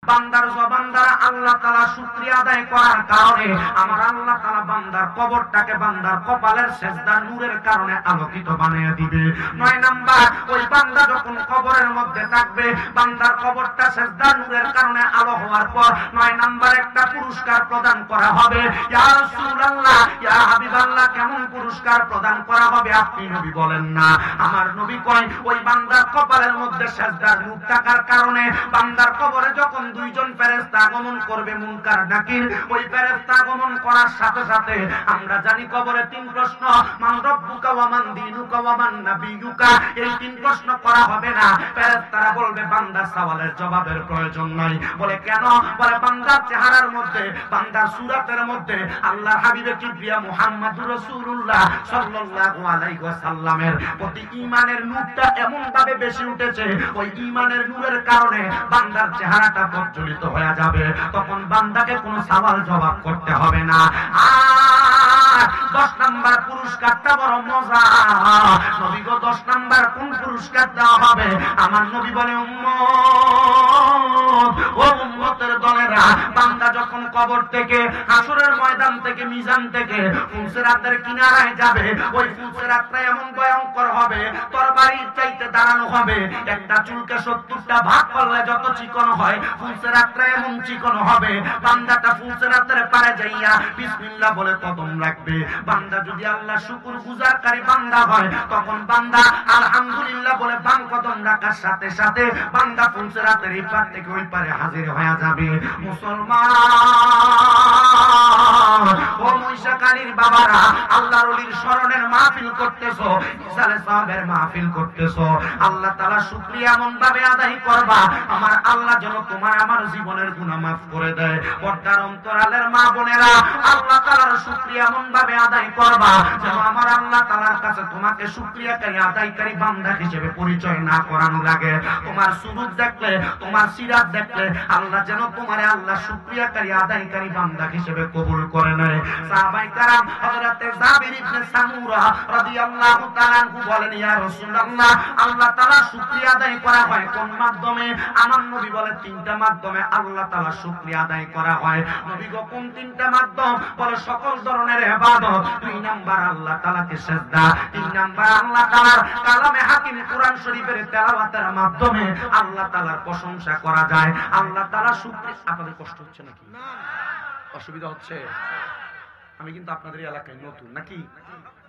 বান্দার জবান দ্বারা আল্লাহ তাআলা শুকরিয়া আদায় করার কারণে আমার আল্লাহ তাআলা বান্দার কবরটাকে বান্দার কপালের সেজদার নূরের কারণে আলোকিত বানিয়ে দিবে। 9 নাম্বার, ওই বান্দা যখন কবরের মধ্যে থাকবে, বান্দার কবরটা সেজদার নূরের কারণে আলো হওয়ার পর 9 নাম্বার একটা পুরস্কার প্রদান করা হবে। ইয়া রাসূলুল্লাহ, ইয়া হাবিবাল্লাহ, কেমন পুরস্কার প্রদান করা হবে আপনি নবী বলেন না? আমার নবী কয়, ওই বান্দার কপালের মধ্যে সেজদার নূর থাকার কারণে বান্দার কবরে যখন দুইজন ফেরেশতা আগমন করবে, মুনকার নাকির, ওই ফেরেশতা আগমন করার সাথে সাথে আমরা জানি কবরে 3 প্রশ্ন, মান রব্বুকা ওয়া মান দীনুকা ওয়া মান নাবিয়ুকা, এই 3 প্রশ্ন করা হবে না। ফেরেশতারা বলবে বান্দার সওয়ালের জবাবের প্রয়োজন নাই। বলে কেন? বলে বান্দার চেহারার মধ্যে, বান্দার সূরাতের মধ্যে আল্লাহর হাবিবে কিবরিয়া মুহাম্মদুর রাসূলুল্লাহ সাল্লাল্লাহু আলাইহি ওয়াসাল্লামের প্রতি ঈমানের নূরটা এমন ভাবে বেশি উঠেছে, ওই ঈমানের নূরের কারণে বান্দার চেহারাটা প্রজ্বলিত হয়ে যাবে। তখন বান্দাকে কোনো সওয়াল জবাব করতে হবে না। আর 10 নাম্বার পুরস্কারটা বড় মজা। নবী গো 10 নাম্বার কোন পুরস্কার দেওয়া হবে? আমার নবী বলে, উম্মত, ও উম্মতের দলেরা, বান্দা যখন কবর থেকে, হাসরের ময়দান থেকে, মিজান থেকে ফুলসিরাতের কিনারায় যাবে, ওই ফুলসিরাতটা এমন ভয়ঙ্কর হবে, তরবারির চাইতে দাঁড়ানো হবে। একটা চুলকে 70টা ভাগ করলে যত চিকন হয়, ফুলসিরাতটা এমন চিকন হবে। বান্দাটা ফুলসিরাতের পারে যাইয়া বিসমিল্লাহ বলে কদম রাখবে। বান্দা যদি আল্লাহ শুকর গুজারকারী বান্দা হয়, তখন বান্দা আলহামদুলিল্লাহ বলে বাম কদম রাখার সাথে সাথে বান্দা ফুলসিরাতের এই পার থেকে ওই পারে হাজির হয়ে যাবে। মুসলমান ও মহিষাকালীর বাবারা, আল্লাহর ওলির স্মরণের মাহফিল করতেছো, ইসালে সাহাবের মাহফিল করতেছো, আল্লাহ তাআলা শুকরিয়া এমন ভাবে আদায় করবা, আমার আল্লাহ যেন তোমার আমার জীবনের গুনাহ মাফ করে দেয়। পর্দার অন্তরালের মা বোনেরা, আল্লাহ তাআলার শুকরিয়া এমন ভাবে আদায় করবা যেন আমার আল্লাহ তাআলার কাছে তোমাকে শুকরিয়াকারী আদায়কারী বান্দা হিসেবে পরিচয় না করানো লাগে। তোমার সুরুত দেখলে, তোমার সিরাত দেখলে আল্লাহ যেন তোমারে আল্লাহ শুকরিয়াকারী আদায়কারী বান্দা হিসেবে কবুল করে নেয়। সাহাবায়ে কেরাম হযরতে জাবির ইবনে সামুরা রাদিয়াল্লাহু তাআলা আনহু বলেন, ইয়া রাসূলুল্লাহ, আল্লাহ তাআলা শুকরিয়া আদায় করা হয় কোন মাধ্যমে? আমার নবী বলে 3টা মাধ্যমে আল্লাহ তাআলা শুকরিয়া আদায় করা হয়। নবী গো কোন 3টা মাধ্যম? বলে সকল ধরনের ইবাদত। 2 নাম্বার আল্লাহ তাআলাকে সিজদা, 3 নাম্বার আল্লাহ তাআলার কালামে হাকিম কোরআন শরীফের তেলাওয়াতের মাধ্যমে আল্লাহ তাআলার প্রশংসা করা যায়। আল্লাহ তাআলা শুকরিয়া। আপনাদের কষ্ট হচ্ছে নাকি? না, অসুবিধা হচ্ছে? আমি কিন্তু আপনাদের এলাকায় নতুন নাকি?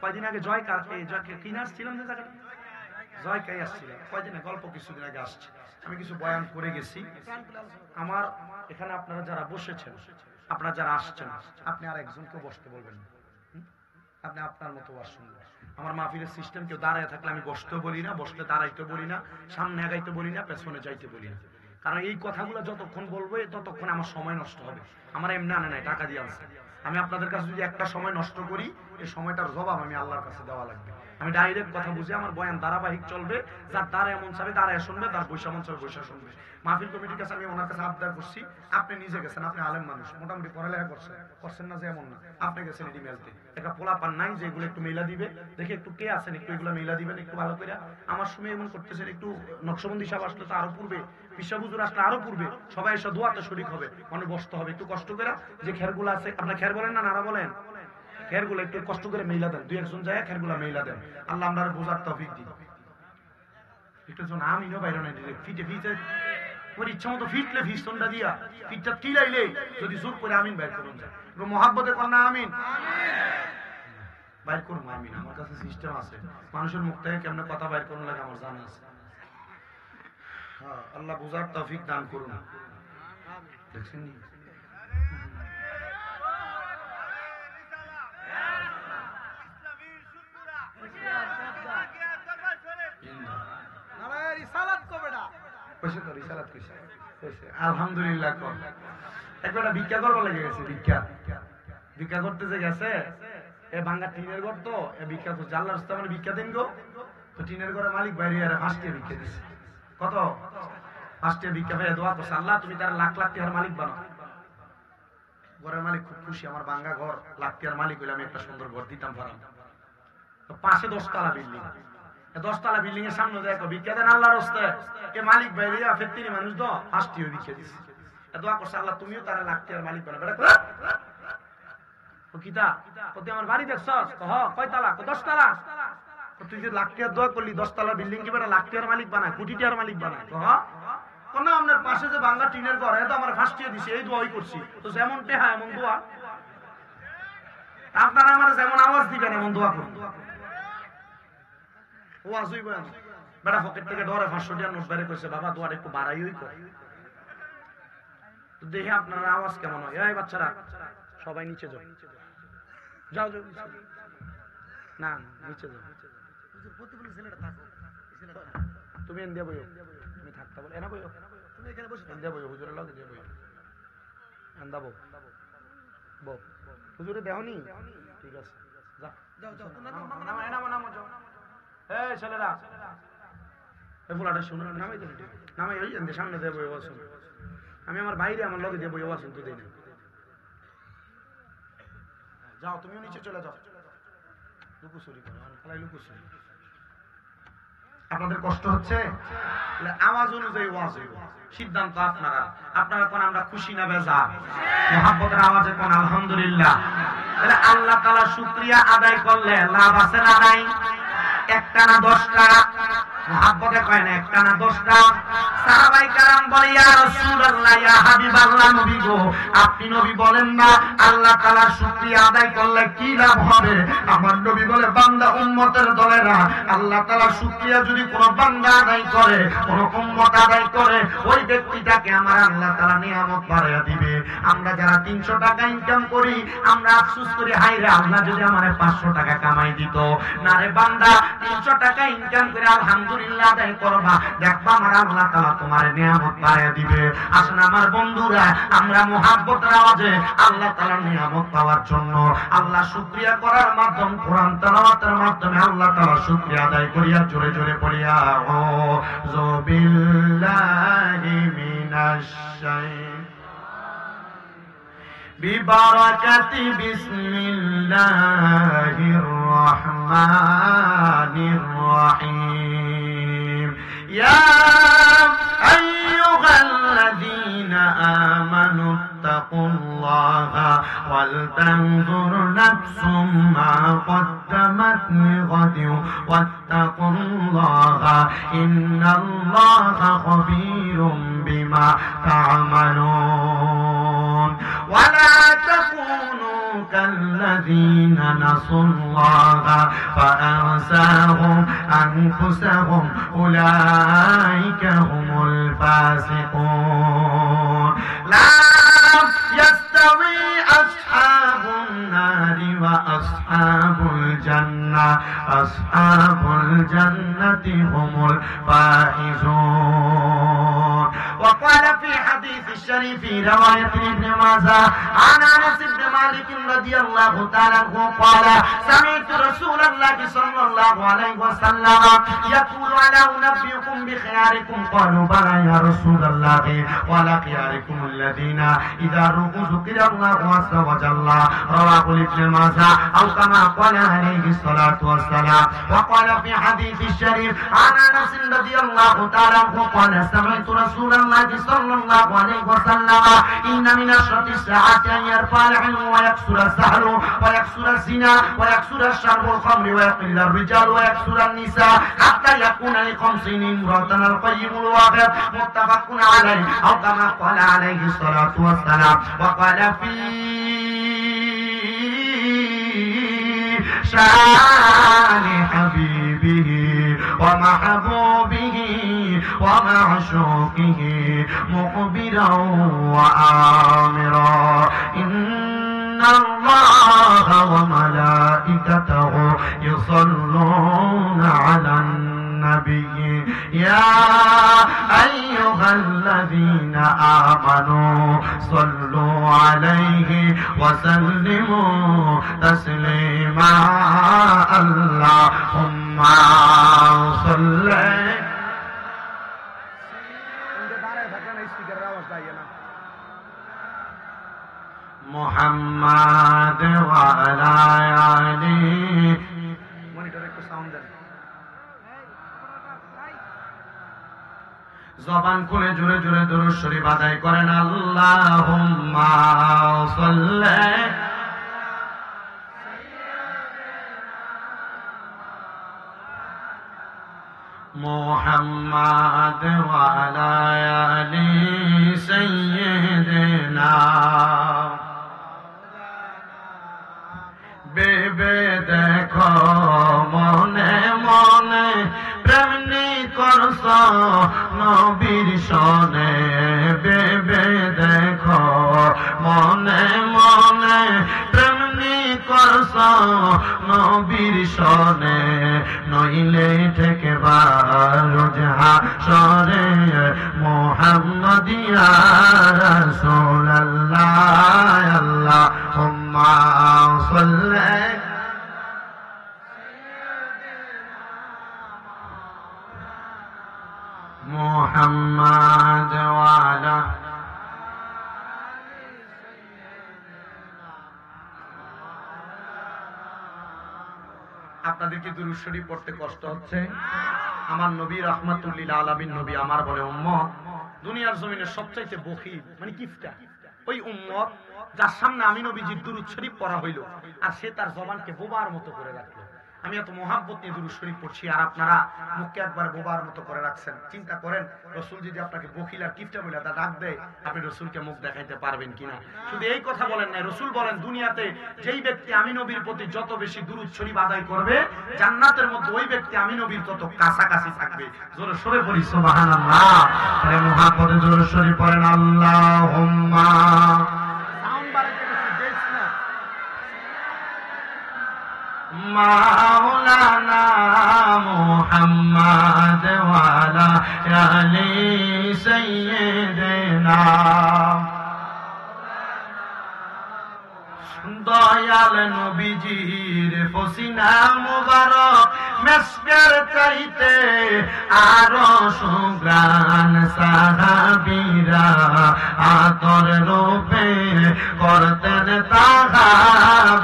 কয়দিন আগে কিনে আসছিলাম, যে জায়গাটা জয়কাই আসছিলাম কয়দিন গল্প, কিছুদিন আগে আসছে। আমি কিছু বয়ান করে গেছি। আমার এখানে আপনারা যারা বসেছেন, আপনারা যারা আসছেন, আপনি আর একজনকে বসতে বলবেন না। আপনি আপনার মতো ওয়াজ শুনবেন। আমার মাহফিলের সিস্টেম, কেউ দাঁড়ায় থাকলে আমি বসতেও বলি না, বসলে দাঁড়াইতে বলি না, সামনে আগাইতে বলি না, পেছনে যাইতে বলি না। কারণ এই কথাগুলো যতক্ষণ বলবো ততক্ষণ আমার সময় নষ্ট হবে। আমার এমনি আনে নাই, টাকা দিয়ে আনছে। আমি আপনাদের কাছে যদি একটা সময় নষ্ট করি, এই সময়টার জবাব আমি আল্লাহর কাছে দেওয়া লাগবে। আমি ডাইরেক্ট কথা বুঝি, আমার বয়ান ধারাবাহিক চলবে। যার দ্বারা এমন চাবে দাঁড়ায় শুনবে, তার বৈশা মন চাবে বৈশা শুনবে। মাহফিল কমিটির কাছে আমি ওনার কাছে আবদার করছি, আপনি নিজে গেছেন, আপনি আলেম মানুষ, মোটামুটি পড়ালেখা করছেন না যে এমন না, আপনি গেছেন এটি মেলতে, একটা পোলা পান নাই যে এগুলো একটু মেলা দিবে, দেখে একটু কে আছেন একটু এগুলো মেলা দিবেন একটু ভালো করে। আমার সময় এমন করতেছেন, একটু নকশবন্দি সাহেব আসলে তো আরো পূর্বে, পিসা হুজুর আসলে আরো পূর্বে, সবাই এসে দোয়াতে শরীক হবে, মানে বসতে হবে একটু কষ্ট করে। যে খেরগুলো আছে, আপনার খের বলেন না নারা বলেন, খেরগুলো একটু কষ্ট করে মেইলা দেন, 2-1 যায় খেরগুলো মেইলা দেন। আল্লাহ আমরা বোঝার তৌফিক দিন। একটু জন আমিনও বাইরে নাই, ফিটে ফিটে ওর ইচ্ছা মতো ফিটলে ফিস্টনটা দিয়া ফিটটা কিলাইলে যদি জোর করে আমিন বাইর করুন যায়, মহাব্বতে কর না আমিন বাইর করুন আমিন। আমার কাছে সিস্টেম আছে, মানুষের মুখ থেকে কেমনে কথা বাইর করুন লাগে আমার জানা আছে। হ্যাঁ, আল্লাহ বোঝার তৌফিক দান করুন। দেখছেন নি আলহামদুলিল্লাহ। একটা ভিক্ষা করবো লেগে গেছে, ভিক্ষা করতে যে গেছে, এ ভাঙ্গা টিনের ঘর তো, ভিক্ষা করছে। আল্লাহ রাস্তা মানে ভিক্ষা দিন গো, তো টিনের ঘরের মালিক বাইরে আর 5 টাকা ভিক্ষা দিচ্ছে। কত? 5 টাকা ভিক্ষা পেয়ে দোয়া করছে, আল্লাহ তুমি তার লাখ লাখ টাকার মালিক বানাও। ঘরের মালিক খুব খুশি, আমার ভাঙ্গা ঘর, লাখ টাকার মালিক হইলে আমি একটা সুন্দর ঘর দিতাম পারাম। তো পাশে 10 তলা বিল্ডিং, 10 তলা বিল্ডিং এর সামনে দেখো ভিক্ষা দেন আল্লাহর রাস্তায়, এ মালিক বাইরে ফেরতিনি মানুষ তো 5 টাকা ভিক্ষা দিচ্ছে। দোয়া করছে আল্লাহ তুমিও তারা লাখ টাকার মালিক বানাবে। কিতা কত আমার বাড়ি দেখছস? কয় তালা? 10 তালা। তুই যে লাখ টাকার দোয়া করলি 10 তালা বিল্ডিং কি বেটা লাখ টাকার মালিক বানায়, কোটি টাকার মালিক বানায়? কোন আপনার পাশে যে বাংলা টিনের ঘর এটা আমার ফাঁসিয়ে দিছে, এই দোয়াই করছি। তো যেমন টেহা এমন দোয়া, আপনারা আমার যেমন আওয়াজ দিবেন এমন দোয়া করুন। ওয়াজ হইব বেটা পকেট থেকে ডরে 500 টাকার নোট বের করেছে, বাবা দোয়াটা একটু বাড়াইই কর। তো দেখে আপনারা আওয়াজ কেমন হয়? এই বাচ্চারা সবাই নিচে যাও, যাও যাও, না নিচে যাও। তুমি এন দিয়ে বইও, তুমি থাকতে বলে এনা বইও, তুমি এখানে বসে এন দিয়ে বইও, হুজুরের লগে দিয়ে বইও, এন্দা বউ বউ হুজুরে দেহনি, ঠিক আছে যাও যাও যাও, নামো নামো নামো যাও। এই ছেলেরা এই ফুলাটা শুনো, নামাই দেন নামাই, ওই এন সামনে দিয়ে বইও আসুন। আমি আমার বাইরে আমার লগে দিয়ে বইও আসুন, তো দেই না। যাও তুমিও নিচে চলে যাও, লুকোচুরি করো, খেলাই লুকোচুরি। আপনাদের কষ্ট হচ্ছে? আওয়াজ অনুযায়ী ওয়াজ হইব, সিদ্ধান্ত আপনারা। আপনারা কোন আমরা খুশি না বেজার? মুহাব্বতের আওয়াজে কোন আলহামদুলিল্লাহ। তাহলে আল্লাহ তাআলা শুকরিয়া আদায় করলে লাভ আছে না নাই? একটা না 10টা? মুহাব্বতে কয় না একটা না 10টা? সাহাবায়ে কেরাম বলে ইয়া রাসূলুল্লাহ, ইয়া হাবিবাল্লাহ, নবী গো আপনি নবী বলেন না আল্লাহ তাআলা শুকরিয়া আদায় করলে কি লাভ হবে? আমার নবী বলে বান্দা উম্মতের দলেরা আল্লাহ তাআলা শুকরিয়া যদি কোন বান্দা আদায় করে, কোন উম্মত আদায় করে, ওই ব্যক্তিটাকে আমার আল্লাহ তাআলা নিয়ামত বাড়ায়া দিবে। আমরা যারা 300 টাকা ইনকাম করি আমরা আফসোস করি, হায় রে আল্লাহ যদি আমারে 500 টাকা কামাই দিত। না রে বান্দা, 300 টাকা ইনকাম করে আলহামদুলিল্লাহ আদায় করবা, দেখবা আমার আল্লাহ তাআলা তোমার নিয়ামত বাড়ায়া দিবে। আসেন আমার বন্ধুরা, আমরা মুহাব্বতের আওয়াজে আল্লাহ তাআলার নিয়ামত পাওয়ার জন্য আল্লাহ শুকরিয়া করার মাধ্যম কোরআন তেলাওয়াতের মাধ্যমে আল্লাহ তাআলার শুকরিয়া আদায় করিয়া জোরে জোরে পড়িয়া আউযু বিল্লাহি মিনাশ শাইতানির বিবারাকাতি বিসমিল্লাহির রাহমানির রাহিম। ইয়া আইয়ুহাল্লাযীনা আমানু ইত্তাকুল্লাহা ওয়াল তানজুর নাফসুম মা কদ্দামাত লিগাদিন ওয়াত্তাকুল্লাহা ইন্নাল্লাহা খাবীরুম বিমা তা'মালুন। ওয়ালা তাকুনু কাল্লাযীনা নাসুল্লাহা ফাআনসাহুম আনফুসাহুম উলাইকা হুমুল ফাসিকুন। লা ইয়াস্তাওয়ি আসহাবুন নারি ওয়া আসহাবুল জান্নাহ, আসহাবুল জান্নাতি হুমুল ফাইজুন। وقال في حديث الشريف رواية ابن ماجه عن أنس بن مالك رضي الله تعالى عنه قال سمعت رسول الله صلى الله عليه وسلم يقول ألا أنبئكم بخياركم؟ قالوا بلى يا رسول الله قال خياركم الذين إذا ذكر الله عز وجل. رواه ابن ماجه أو كما قال عليه الصلاة والسلام. وقال في حديث الشريف عن أنس رضي الله تعالى عنه قال سمعت رسول الله صلى الله عليه وسلم إن من أشرط الساعة أن يرفع العلم ويكسر السحر ويكسر الزنا ويكسر الشرب والخمر ويقل الرجال ويكسر النساء حتى يكون ل50 امرأة القيم الواحد متفق عليه أو كما قال عليه الصلاة والسلام. وقال في شان حبيبه ومحبوبه ومعشوقه مخبرا وآمرا إن الله وملائكته يصلون على النبي يا أيها الذين آمنوا صلوا عليه وسلموا تسليما. اللهم صل محمد وعلى آله. মনিটরে একটু সাউন্ড দেন। জবান খুলে জোরে জোরে দুরূদ শরীফ আদায় করেন। আল্লাহুম্মা সাল্লি মুহাম্মাদ ওয়া আলা আলি সাইয়্যিদিনা। বেবে দেখো মনে মনে প্রেমনি করছ নবীর সনে। বেবে দেখো মনে মনে প্রেমনি করছ নবীর সনে। নইলে থেকে রোজ হাসরে মুহাম্মাদিয়া রাসূলুল্লাহ। আল্লাহুম্মা সাল্লি মুহাম্মাদ ওয়া আলা আপনাদের কি দুরূদ শরীফ পড়তে কষ্ট হচ্ছে? আমার নবী রাহমাতুল লিল আলামিন নবী আমার বলে উম্মত দুনিয়ার জমিনে সবচাইতে বখিল মানে কিফটা ওই উম্মত যার সামনে আমি নবীজির দুরূদ শরীফ পড়া হইল আর সে তার জবানকে বোবার মতো করে রাখলো। আমি এত মোহাব্বত নিয়ে দুরূদ শরীফ পড়ছি আর আপনারা মুখকে একবার বোবার মতো করে রাখছেন। চিন্তা করেন রাসূল যদি আপনাকে বখিল আর কিফটা বলে তা ডাক দেয়, আপনি রাসূলকে মুখ দেখাইতে পারবেন কিনা? শুধু এই কথা বলেন না, রাসূল বলেন দুনিয়াতে যেই ব্যক্তি আমি নবীর প্রতি যত বেশি দুরূদ শরীফ আদায় করবে জান্নাতের মধ্যে ওই ব্যক্তি আমি নবীর তত কাছাকাছি থাকবে। জোরে সরে পড়ি সুবহানাল্লাহ। আরে মুহাম্মদে জোরে শরীফ পড়েন আল্লাহুম্মা মাওলানা মুহাম্মদ ওয়া আলা আলি সাইয়্যিদিনা। দয়াল নবীজির পসিনা মুবারক মেসকের চাইতে আরো সুগ্রাণ। সাহাবীরা আতর রূপে করতেন তাহা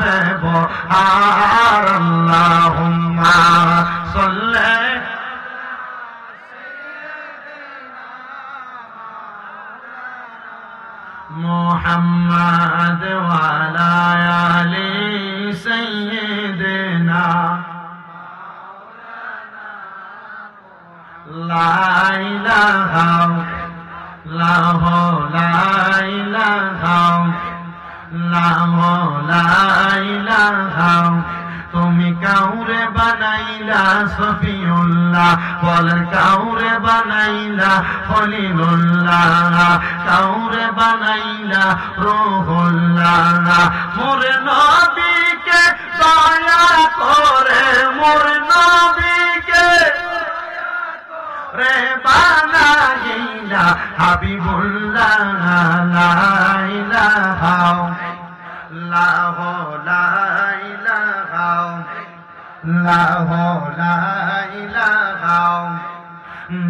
ব্যবহার। আল্লাহুম্মা সাল্লি মুহাম্মাদ ওয়া আলা আলি সাইয়্যিদিনা। লা ইলাহা ইল্লাল্লাহ লা ইলাহা ইল্লাল্লাহ লা ইলাহা। তুমি কাউরে বানাইলা সফিউল্লাহ বলেন, কাউরে বানাইলা খলিলুল্লাহ, কাউরে বানাইলা রূহুল্লাহ। মোরে নবীকে দয়া করে মোর নবীকে রে বানাইলা হাবিবুল্লাহ। লা ইলাহা ইল্লাল্লাহ লা ইলাহা ইল্লাল্লাহ লা ইলাহা।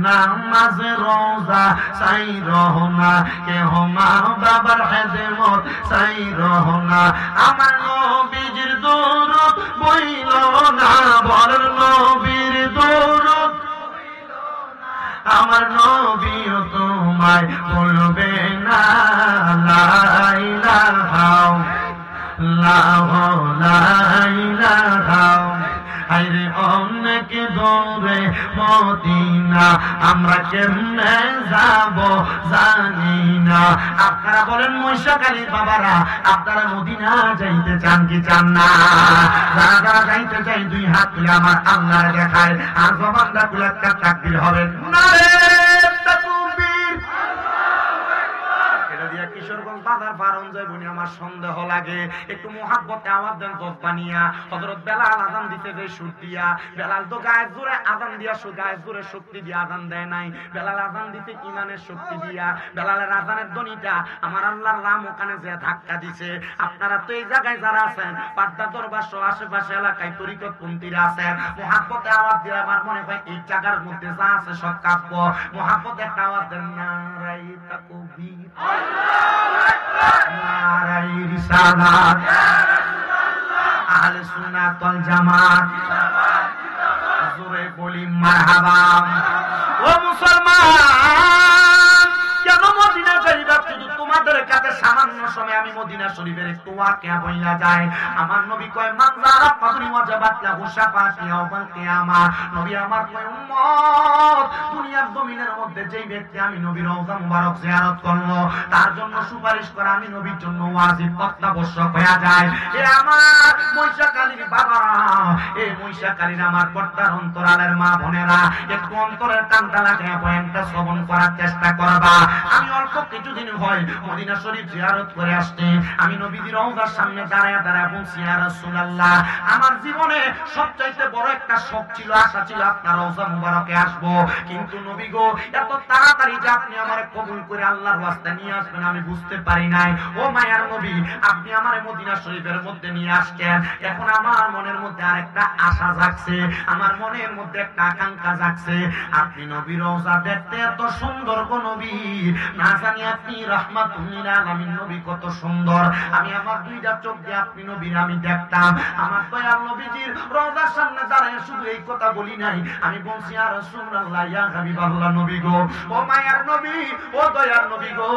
নামাজ রোজা চাই রহনা কেহ মা বাবার খেদমত চাই রহনা। আমার নবীজির দরুদ বইল না বল নবীর দরুদ। আমার নবীও তোমায় বলবে না। লা ইলাহা ইল্লাল্লাহ লা ইলাহা। আরে অনেক দূরে মদিনা আমরা কেমনে যাব জানি না। আপনারা বলেন মহিষাখালী বাবারা আপনারা মদিনা যাইতে চান কি চান না? যারা যারা যাইতে চাই দুই হাত তুলে আমার আল্লাহর দেখায় আর জবানটা খুলে একটা তাকবীর হবে। নারে তাকবীর। এটা দিয়া কিশোরগঞ্জ বাজার ফারন যায় বনি আমার সন্দেহ লাগে। একটু মুহাব্বতে আওয়াজ দেন জব্বানিয়া। হযরত বেলাল আযান দিতে যে সুর দিয়া, বেলাল তো গায়ে জোরে আযান দিয়া গায়ে জোরে শক্তি দিয়ে আযান দেয় নাই। বেলাল আযান দিতে ইমানের শক্তি দিয়া। বেলালের আযানের ধ্বনিটা আমার আল্লাহর রাম ওখানে যে ধাক্কা দিছে। আপনারা তো এই জায়গায় যারা আছেন পাড্ডা দরবার সহ আশেপাশে এলাকায় তরিকতপন্থীরা আছেন, মুহাব্বতে আওয়াজ দিয়ে আমার মনে হয় এই জায়গার মধ্যে যা আছে সব কাঁপব। মুহাব্বতে একটা আওয়াজ দেন নারাই তাকবীর আল্লাহু আকবার নারাই রিসালাত আহলে সুন্নাত ওয়াল জামাত জোরে বলি মারহাবা। ও মুসলমান, কেন মদিনা শরীফ শুধু তোমাদের কাছে সামান্য সময় আমি মদিনা শরীফের একটু ওয়াকিয়া বইলা যায়। আমার নবী কয় মান যারা ফাদরি ওয়াজাবাত লাহু শাফাআতি ইয়াউমাল কিয়ামা। নবী আমার কয় উম্মত, দুনিয়ার জমিনের মধ্যে যেই ব্যক্তি আমি নবীর রওজা মুবারক জিয়ারত করলো তার জন্য সুপারিশ করা আমি নবীর জন্য ওয়াজিব অত্যাবশ্যক হয়ে যায়। এ আমার মহিষাকালীর বাবারা, এ মহিষাকালীর আমার পর্দার অন্তরালের মা বোনেরা, একটু অন্তরের কানটা লাগায় বয়ানটা শ্রবণ করার চেষ্টা করবা। আমি অল্প কিছুদিন হয় মদিনা শরীফ জিয়ারত করে আসছি। আমি নবীর রওজার সামনে দাঁড়ায় দাঁড়ায় বলছি ইয়া রাসূলুল্লাহ, আমার জীবনে সবচাইতে বড় একটা শখ ছিল, আশা ছিল আপনার রওজা মুবারকে আসবো, কিন্তু নবী গো এত তাড়াতাড়ি যে আপনি আমারে কবুল করে আল্লাহর ওয়াস্তে নিয়ে আসবেন আমি বুঝতে পারি নাই। ও মায়ার নবী, আপনি আমারে মদিনা শরীফের মধ্যে নিয়ে আসছেন, এখন আমার মনের মধ্যে আরেকটা আশা জাগছে, আমার মনের মধ্যে একটা আকাঙ্ক্ষা জাগছে। আপনি নবীর রওজা দেখতে এত সুন্দর গো নবী, না জানি আপনি রাহমাতুল লিল আলামিন নবী কত সুন্দর। আমি আমার দুইটা চোখ দিয়ে আপনি নবীর আমি দেখতাম। আমার দয়াল নবীজির রওজার সামনে দাঁড়ায় শুধু এই কথা বলি নাই, আমি বলছি ইয়া রাসূলুল্লাহ ইয়া হাবিবাল্লাহ নবী গো, ও মায়ার নবী, ও দয়ার নবী গো,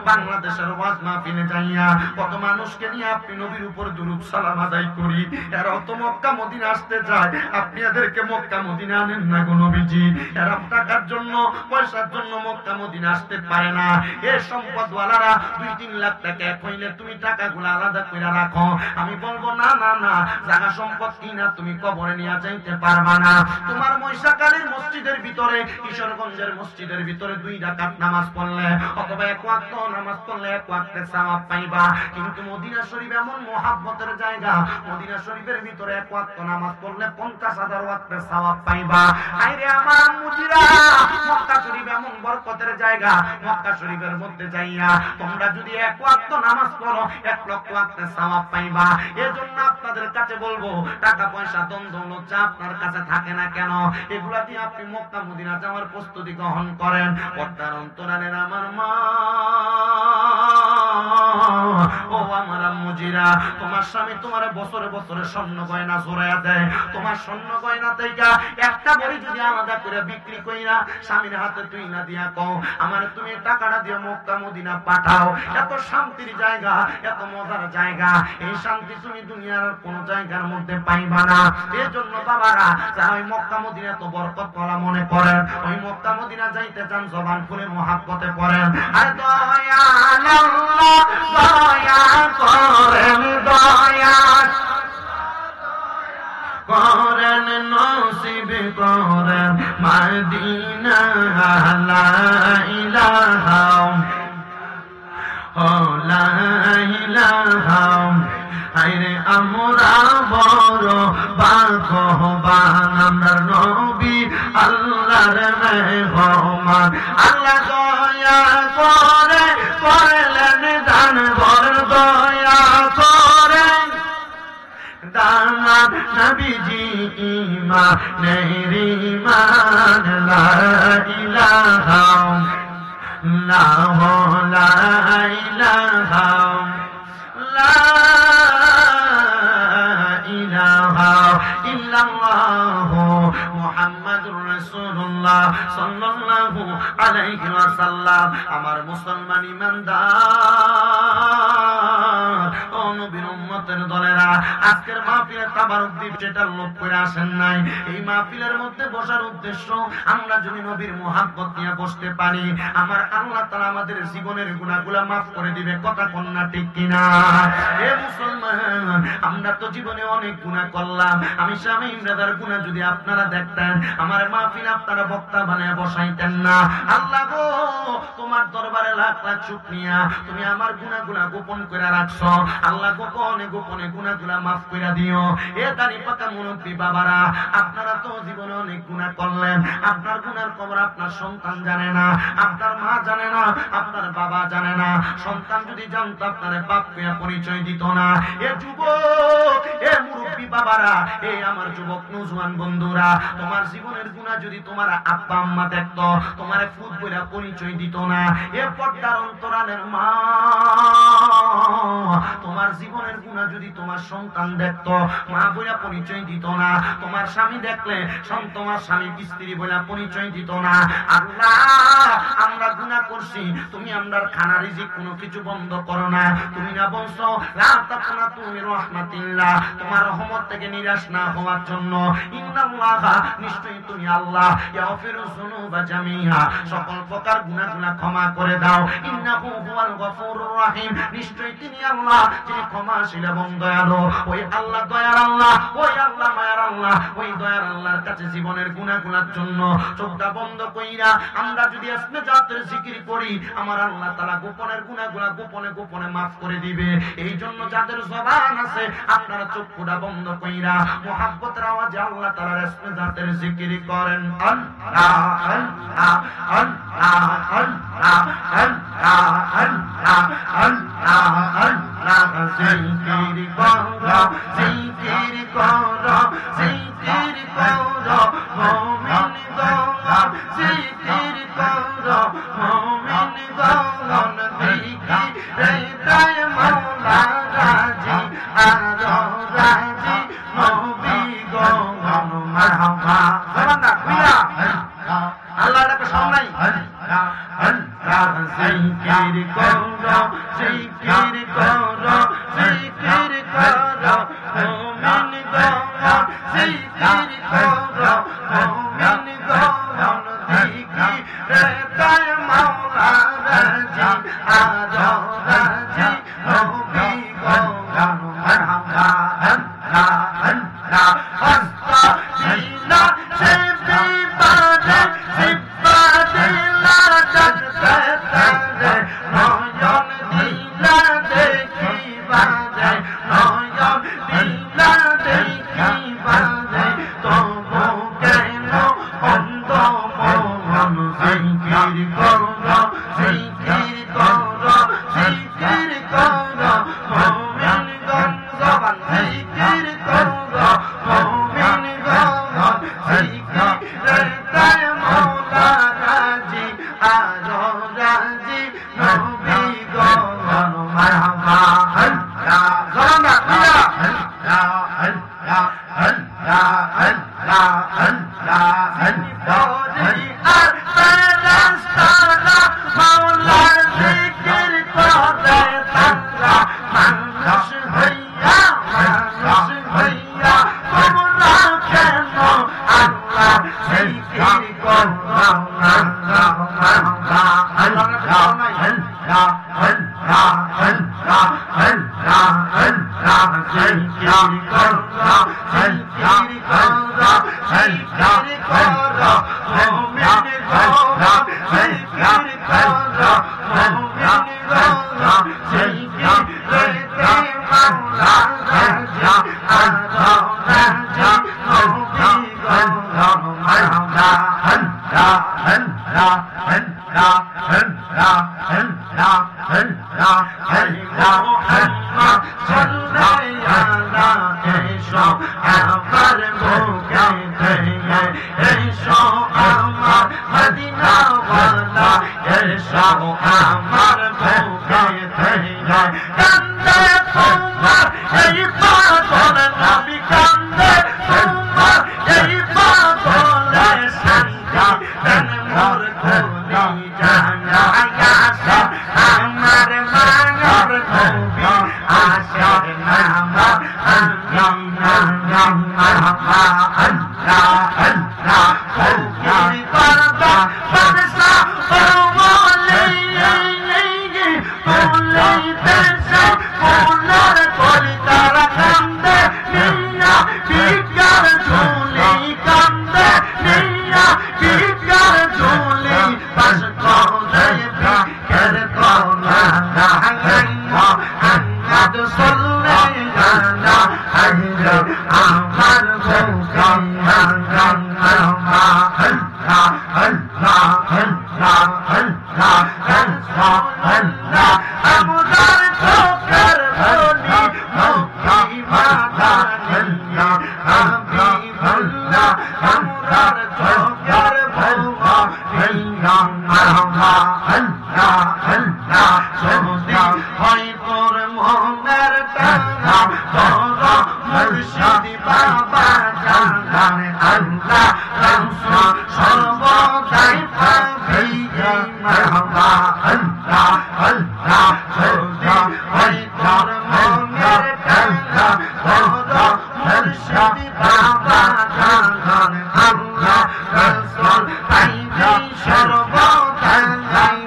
বাংলাদেশের ওয়াজ মাহফিলে যাইয়া কত মানুষকে নিয়ে আপনি নবীর উপর দুরূদ সালাম আদায় করি, এরা তো মক্কা মদিনা আসতে চায়, আপনি এদেরকে মক্কা মদিনা আনেন না গো নবীজি। এরা টাকার জন্য পয়সার জন্য মক্কা মদিনা আসতে পারে না। এ সম্পদওয়ালারা 2-3 লাখ টাকা কইলে তুমি টাকাগুলো আলাদা কইরা রাখো। আমি বলবো না না না, জায়গা সম্পদ কিনা তুমি কবরে নিয়ে যাইতে পারবা না। তোমার মহিষাকালীর মসজিদের ভিতরে, কিশোরগঞ্জের মসজিদের ভিতরে 2 রাকাত নামাজ পড়লে অথবা 1 ওয়াক্ত নামাজ পড়লে 1 ওয়াক্তের সওয়াব পাইবা। কিন্তু মদিনা শরীফ এমন মহাব্বতের জায়গা, মদিনা শরীফের ভিতরে 1 ওয়াক্ত নামাজ পড়লে 50,000 ওয়াক্তের সওয়াব পাইবা। আইরে আমার মুজিরা, মক্কা শরীফ এমন বরকতের জায়গা, মক্কা শরীফের মধ্যে যাইয়া তোমরা যদি 1 ওয়াক্ত নামাজ পড়ো 1 লক্ষ ওয়াক্তের সওয়াব পাইবা। এজন্য আপনাদের কাছে বলবো, টাকা পয়সা ধন দৌলত যা আপনার কাছে থাকে না কেন, এগুলা দিয়ে আপনি মক্কা মদিনা যাওয়ার প্রস্তুতি গ্রহণ করেন। পর্দার অন্তরালের আমার মা, ও আমার মুজিরা, তোমার স্বামী তোমার বছরে বছরে স্বর্ণ গয়না জোড়ায়া দেয়, তোমার স্বর্ণ গয়না থেকে একটা বড়ি যদি আলাদা করে বিক্রি কইরা স্বামীর হাতে তুই না দিয়া কও আমার তুমি টাকাটা দিয়ে মক্কা মদিনা পাঠাও, এত শান্তির জায়গা, এত মজার জায়গা, এই শান্তি তুমি দুনিয়ার কোন জায়গার মধ্যে পাইবা না। এজন্য বাবারা যারা ওই মক্কা মদিনা তো বরকত বলা মনে করেন, ওই মক্কা মদিনা যাইতে চান জবান খুলে মহাব্বতে পড়েন, আর দয়াল আল্লাহ দয়া করেন, দয়া করেন, নসিব করেন মদিনা লা ইলাহা লা ইলাহা। আইরে আমরা বড় ভাগ্যবান, আমরা নবী আল্লাহর মেহমান। আল্লাহ দয়া করে করলেন দান বড়, দয়া করে দান নবীজি ঈমানের ঈমান লা ইলাহা লা ইলাহা লা ইলাহা ইল্লাল্লাহ মুহাম্মাদুর রাসূলুল্লাহ সাল্লাল্লাহু আলাইহি ওয়াসাল্লাম। আমার মুসলমান ইমানদার ও নবীর উম্মতের দলেরা, আজকের মাহফিলে তাবারুক দ্বীপ যেটা লোক করে আসেন নাই, এই মাহফিলের মধ্যে বসার উদ্দেশ্য আমরা যদি নবীর মুহাব্বত নিয়ে বসতে পারি, আমার আল্লাহ তাআলা আমাদের জীবনের গুনাহগুলো মাফ করে দিবে। কথা কন্যা ঠিক কিনা? এ মুসলমান, আমরা তো জীবনে অনেক গুনাহ করলাম। আমি স্বামী ইমরাদার গুনাহ যদি আপনারা দেখতেন, আমার মাহফিলে আপনারা বক্তা বানায় বসাইতেন না। আল্লাহ গো, তোমার দরবারে লাখ লাখ শুকরিয়া, তুমি আমার গুনাহগুলো গোপন করে রাখছো। আল্লাহ গোপনে গোপনে গুনাহগুলো মাফ করে দিও। এ দাঁড়ি পাকা মুরব্বী বাবারা, আপনারা তো জীবনে অনেক গুনাহ করলেন, আপনার গুনার খবর আপনার সন্তান জানে না, আপনার মা জানে না, আপনার বাবা জানে না। সন্তান যদি জানতো আপনারে বাপ পেয়ে পরিচয় দিত না। এ যুবক, এ মুরব্বী বাবারা, এ আমার যুবক নওজোয়ান বন্ধুরা, তোমার জীবনের গুনাহ যদি তোমার আব্বা আম্মা দেখতো, তোমারে ফুট বইলা পরিচয় দিত না। এ পর্দার অন্তরালের মা, তোমার তোমার জীবনের গুনাহ যদি তোমার সন্তান দেখতো, মা বইলা পরিচয় দিত না। তোমার স্বামী দেখলে তোমার স্বামী স্ত্রী বইলা পরিচয় দিত না। আল্লাহ, আমরা গুনাহ করছি, তুমি আমরার খানা রিজিক কোনো কিছু বন্ধ করো না। তুমি না বলছো লা তাকুনাতু মির রাহমাতিল্লাহ, তোমার রহমত থেকে নিরাশ না হওয়ার জন্য। ইন্নাল্লাহা, নিশ্চয়ই তুমি আল্লাহ, ইয়াগফিরু যুনুবা জামিআ, সকল প্রকার গুনাহগুলো ক্ষমা করে দাও। ইন্নাহু হুয়াল গফুরুর রহিম, নিশ্চয়ই তিনি আল্লাহ, যিনি ক্ষমাশীল এবং দয়ালু। ওই আল্লাহ দয়ার আল্লাহ, ওই আল্লাহ মায়ার আল্লাহ, ওই দয়ার আল্লাহর কাছে জীবনের গুনাহগুলোর জন্য চোখটা বন্ধ কইরা আমরা যদি ইসমে জাতের জিকির করি, আমার আল্লাহ তাআলা গোপনের গুনাহগুলো গোপনে গোপনে মাফ করে দিবে। এই জন্য যাদের জবান আছে আপনারা চোখটা বন্ধ কইরা মুহাব্বতের আওয়াজে আল্লাহ তাআলার ইসমে জাতের জিকির করেন। আল্লাহ আল্লাহ আল্লাহ আল্লাহ আল্লাহ আল্লাহ আল্লাহ আল্লাহ, জিকির করো জিকির করো জিকির করো মুমিন গণ, জিকির করো মুমিন গণ, জিকিরে তায় মাওলা রাজি আর রাজি নবী গণ। মারহাবা, সুবহানাল্লাহ, কুইয়া আল্লাহ ডাকে সামলাই। জিকির করো জিকির করো জিকির করো মুমিন গণ, জিকির করো মুমিন গণ, জিকিরে তায় মাওলা রাজি আর রাজি নবী গণ। মারহাবা, আল্লাহ আল্লাহ, আস্তাগফিরুল্লাহ সে বিবাদে সিফাতিল্লাহ জানতে তারে, নয়ন দিলা দেখি বাজে, নয়ন দিলা দেখি বাজে, তবু কেন অন্ধ মন। জিকির করো জিকির করো জিকির করো মুমিন গণ, জবান জিকির করো মুমিন গণ, জিকিরে তায় মাওলা রাজি আর রাজি নবী গণ। মারহাবা, আল্লাহ, জবানটা কুইয়া আল্লাহ আল্লাহ আল্লাহ আল্লাহ আল্লাহ আল্লাহ, আর ফেরেশতারা মাওলার জিকির করে তারা, মানুষ হইয়া তোমরা কেন আল্লাহ জিকির করো না। মারহাবা, আল্লাহ আল্লাহ আল্লাহ আল্লাহ আল্লাহ আল্লাহ, জিকির করো জিকির করো জিকির করো মুমিন গণ, জিকির করো মুমিন গণ, জিকিরে তায় মাওলা রাজি আর রাজি নবী গণ। মারহাবা, আল্লাহ আল্লাহ আল্লাহ আল্লাহ আল্লাহ আল্লাহ, মুহাম্মদ সাল্লাল্লাহু এসো আমার বুকে থেকে, এসো আমার মদিনা ওয়ালা, এসো আমার বুকে থেকে। কান্দে তোমার এই পাগল নবী, কান্দে তোমার এই পাগলের সঙ্গে, মোর খুলি জানা আসে আমার মানব নবী, আশার নাম আল্লাহ। মারহাবা, আল্লাহ আল্লাহ, জিকির করো বাদশা ওলি, বলিতেছে ফুলের কলি তারা কান্দে নিয়া, বিকার ঝুলি কান্দে নিয়া, বিকার ঝুলি পাশ করে বিকের কোনা। আল্লাহ আল্লাহ সাল্লাল্লাহু টানা বড় মুর্শিদ বাবা জান আল্লাহ রাসূল সর্বদাই পাবি মারহাবা আল্লাহ আল্লাহ যদি হয় তোর মনের টানা বড় মুর্শিদ বাবা জান আল্লাহ রাসূল পাইবি সর্বদাই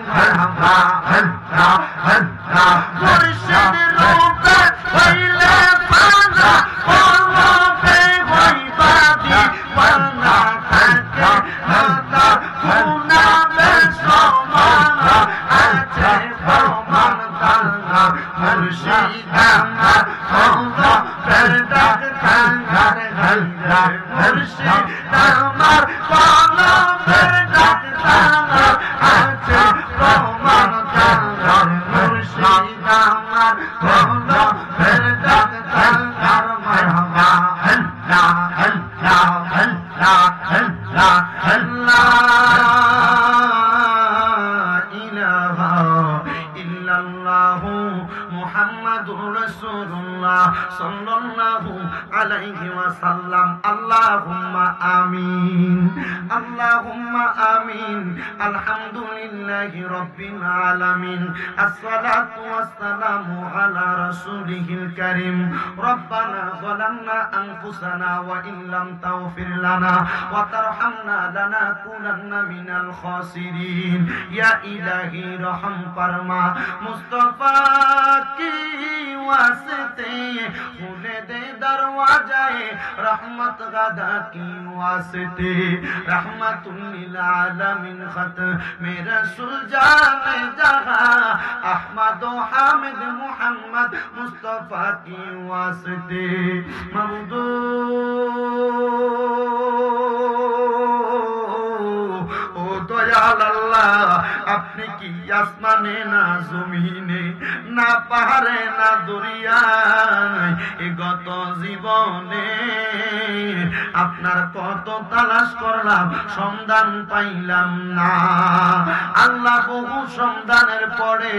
মারহাবা আল্লাহ আল্লাহ মুর্শিদ রূপে হইলে পানা বলবে হইবাদি পানা থাকে মাতা গুনাবে সমান আছে প্রমাণ তাঙ্গা মুর্শিদ আমার খোদা পেরদাক তাঙ্গার হাইরা মুর্শিদ আমার কোনা পেরদাক তাঙ্গা আছে প্রমাণ তাঙ্গার মুর্শিদ আমার খোদা পেরদাক তাঙ্গার মারহাবা আল্লাহ আল্লাহ আল্লাহ আল্লাহ আল্লাহ ইলাহা ইল্লাল্লাহু মুহাম্মাদুর রাসূলুল্লাহ সাল্লাল্লাহু আলাইহি ওয়াসাল্লাম আল্লাহুম্মা আমিন আল্লাহুম্মা আমিন আলহামদুলিল্লাহি রাব্বিল আলামিন আসসালাতু ওয়াসসালামু আলা রাসূলিহিল কারীম রব্বানা যালামনা আনফুসানা ওয়া ইল্লাম তাগফির লানা ওয়া তারহামনা লানাকুনান্না মিনাল খাসিরিন ইয়া ইলাহি রহম ফরমা মুস্তাফা की वास्ते खुले दे दरवाजाए रहमत गदा की वास्ते रहमतुल आलमीन खत मेरा सुलजान जहां अहमद हामिद मुहम्मद मुस्तफा की वास्ते ममदू ओ दयाल अल्लाह আপনি কি আসমানে না জমিনে না পাহাড়ে না দরিয়ায় এ গত জীবনে আপনার কত তালাশ করলাম সন্ধান পাইলাম না আল্লাহ বহু সন্ধানের পরে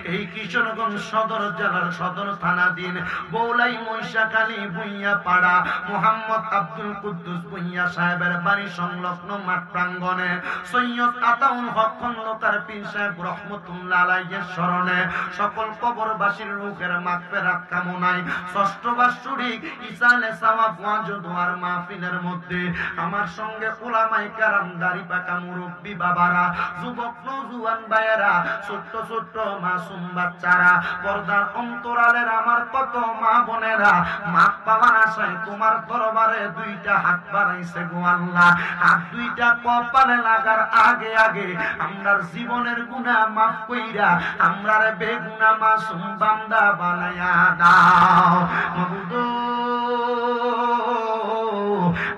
এই কিশোরগঞ্জ সদর জেলার সদর থানাধীন বৌলাই মহিষাখালী ভুইয়া পাড়া মোহাম্মদ আব্দুল কুদ্দুস ভুইয়া সাহেবের বাড়ি সংলগ্ন মাঠ প্রাঙ্গণে সৈয়দ আতাউল হক খন্দকার পীর সাহেব রহমতুল্লাহ আলাইহির স্মরণে সকল কবরবাসীর রূহের মাগফিরাত কামনায় ষষ্ঠ বার্ষিক ইসালে সওয়াব ওয়াজ দোয়ার মাহফিলের মধ্যে আমার সঙ্গে উলামায়ে কেরাম দাড়ি পাকা মুরব্বি বাবারা যুবক নওজোয়ান ভাইয়েরা ছোট্ট ছোট্ট মাসুম বাচ্চারা পর্দার অন্তরালের আমার কত মা বোনেরা মাপ পাওয়ার আশায় তোমার দরবারে দুইটা হাত বাড়াইছে গো আল্লাহ আর দুইটা কপালে লাগার আগে আগে আমরার জীবনের গুনাহ মাফ কইরা আমরারে বেগুনাহ মাসুম বান্দা বানায়া দাও মাবুদ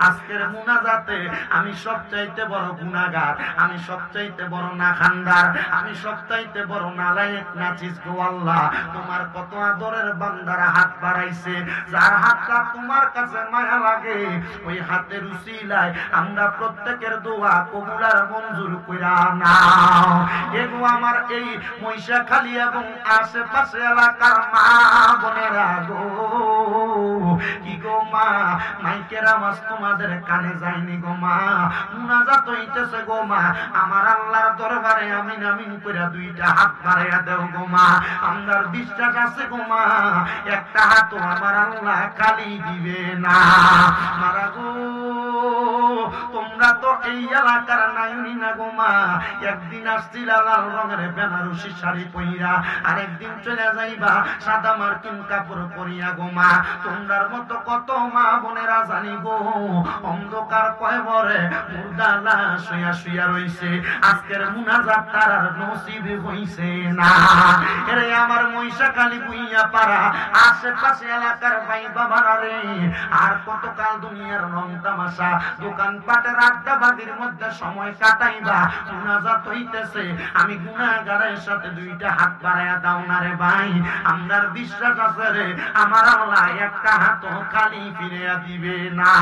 আজকের মুনাজাতে আমি সবচাইতে বড় গুনাহগার আমি সবচাইতে বড় নাখানদার আমি সবচাইতে বড় নালায়েক নাচিস গো আল্লাহ তোমার কত আদরের বান্দারা হাত বাড়াইছে যার হাতটা তোমার কাছে মায়া লাগে ওই হাতের উসিলায় আমরা প্রত্যেকের দোয়া কবুল আর মঞ্জুর কইরা নাও এগো আমার এই মহিষাখালী এবং আশেপাশে এলাকার মা বোনেরা গো কি গো মা মাইকের আওয়াজ তোমাদের কানে যায়নি গো মা মুনাজাত হইতেছে গো মা আমার আল্লাহর দরবারে আমিন আমিন কইরা দুইটা হাত বাড়াইয়া দাও গো মা আমার বিশ্বাস আছে গো মা একটা হাত আমার আল্লাহ খালি দিবে না মারা গো তোমরা তো এই এলাকার নাইনি না গো মা একদিন আসছিল লাল রঙের বেনারসি শাড়ি পইরা আর একদিন চলে যাইবা সাদা মার্কিন কাপড় পরিয়া গো মা তোমরার মতো কত মা বোনেরা জানি গো অন্ধকার কয়বরে মুর্দালা শুয়া শুয়া রইছে আজকের মুনাজাত তার আর নসিব হইছে না এরে আমার মহিষাখালী ভুইয়া পাড়া আশেপাশে এলাকার ভাই বাবারা রে আর কতকাল দুনিয়ার রং তামাশা দোকান পাটের আড্ডাবাজির মধ্যে সময় কাটাইবা মুনাজাত হইতেছে আমি গুনাহগারের সাথে দুইটা হাত বাড়াইয়া দাও না রে ভাই আমরার বিশ্বাস আছে রে আমার আল্লাহ একটা হাত খালি ফিরিয়া দিবে না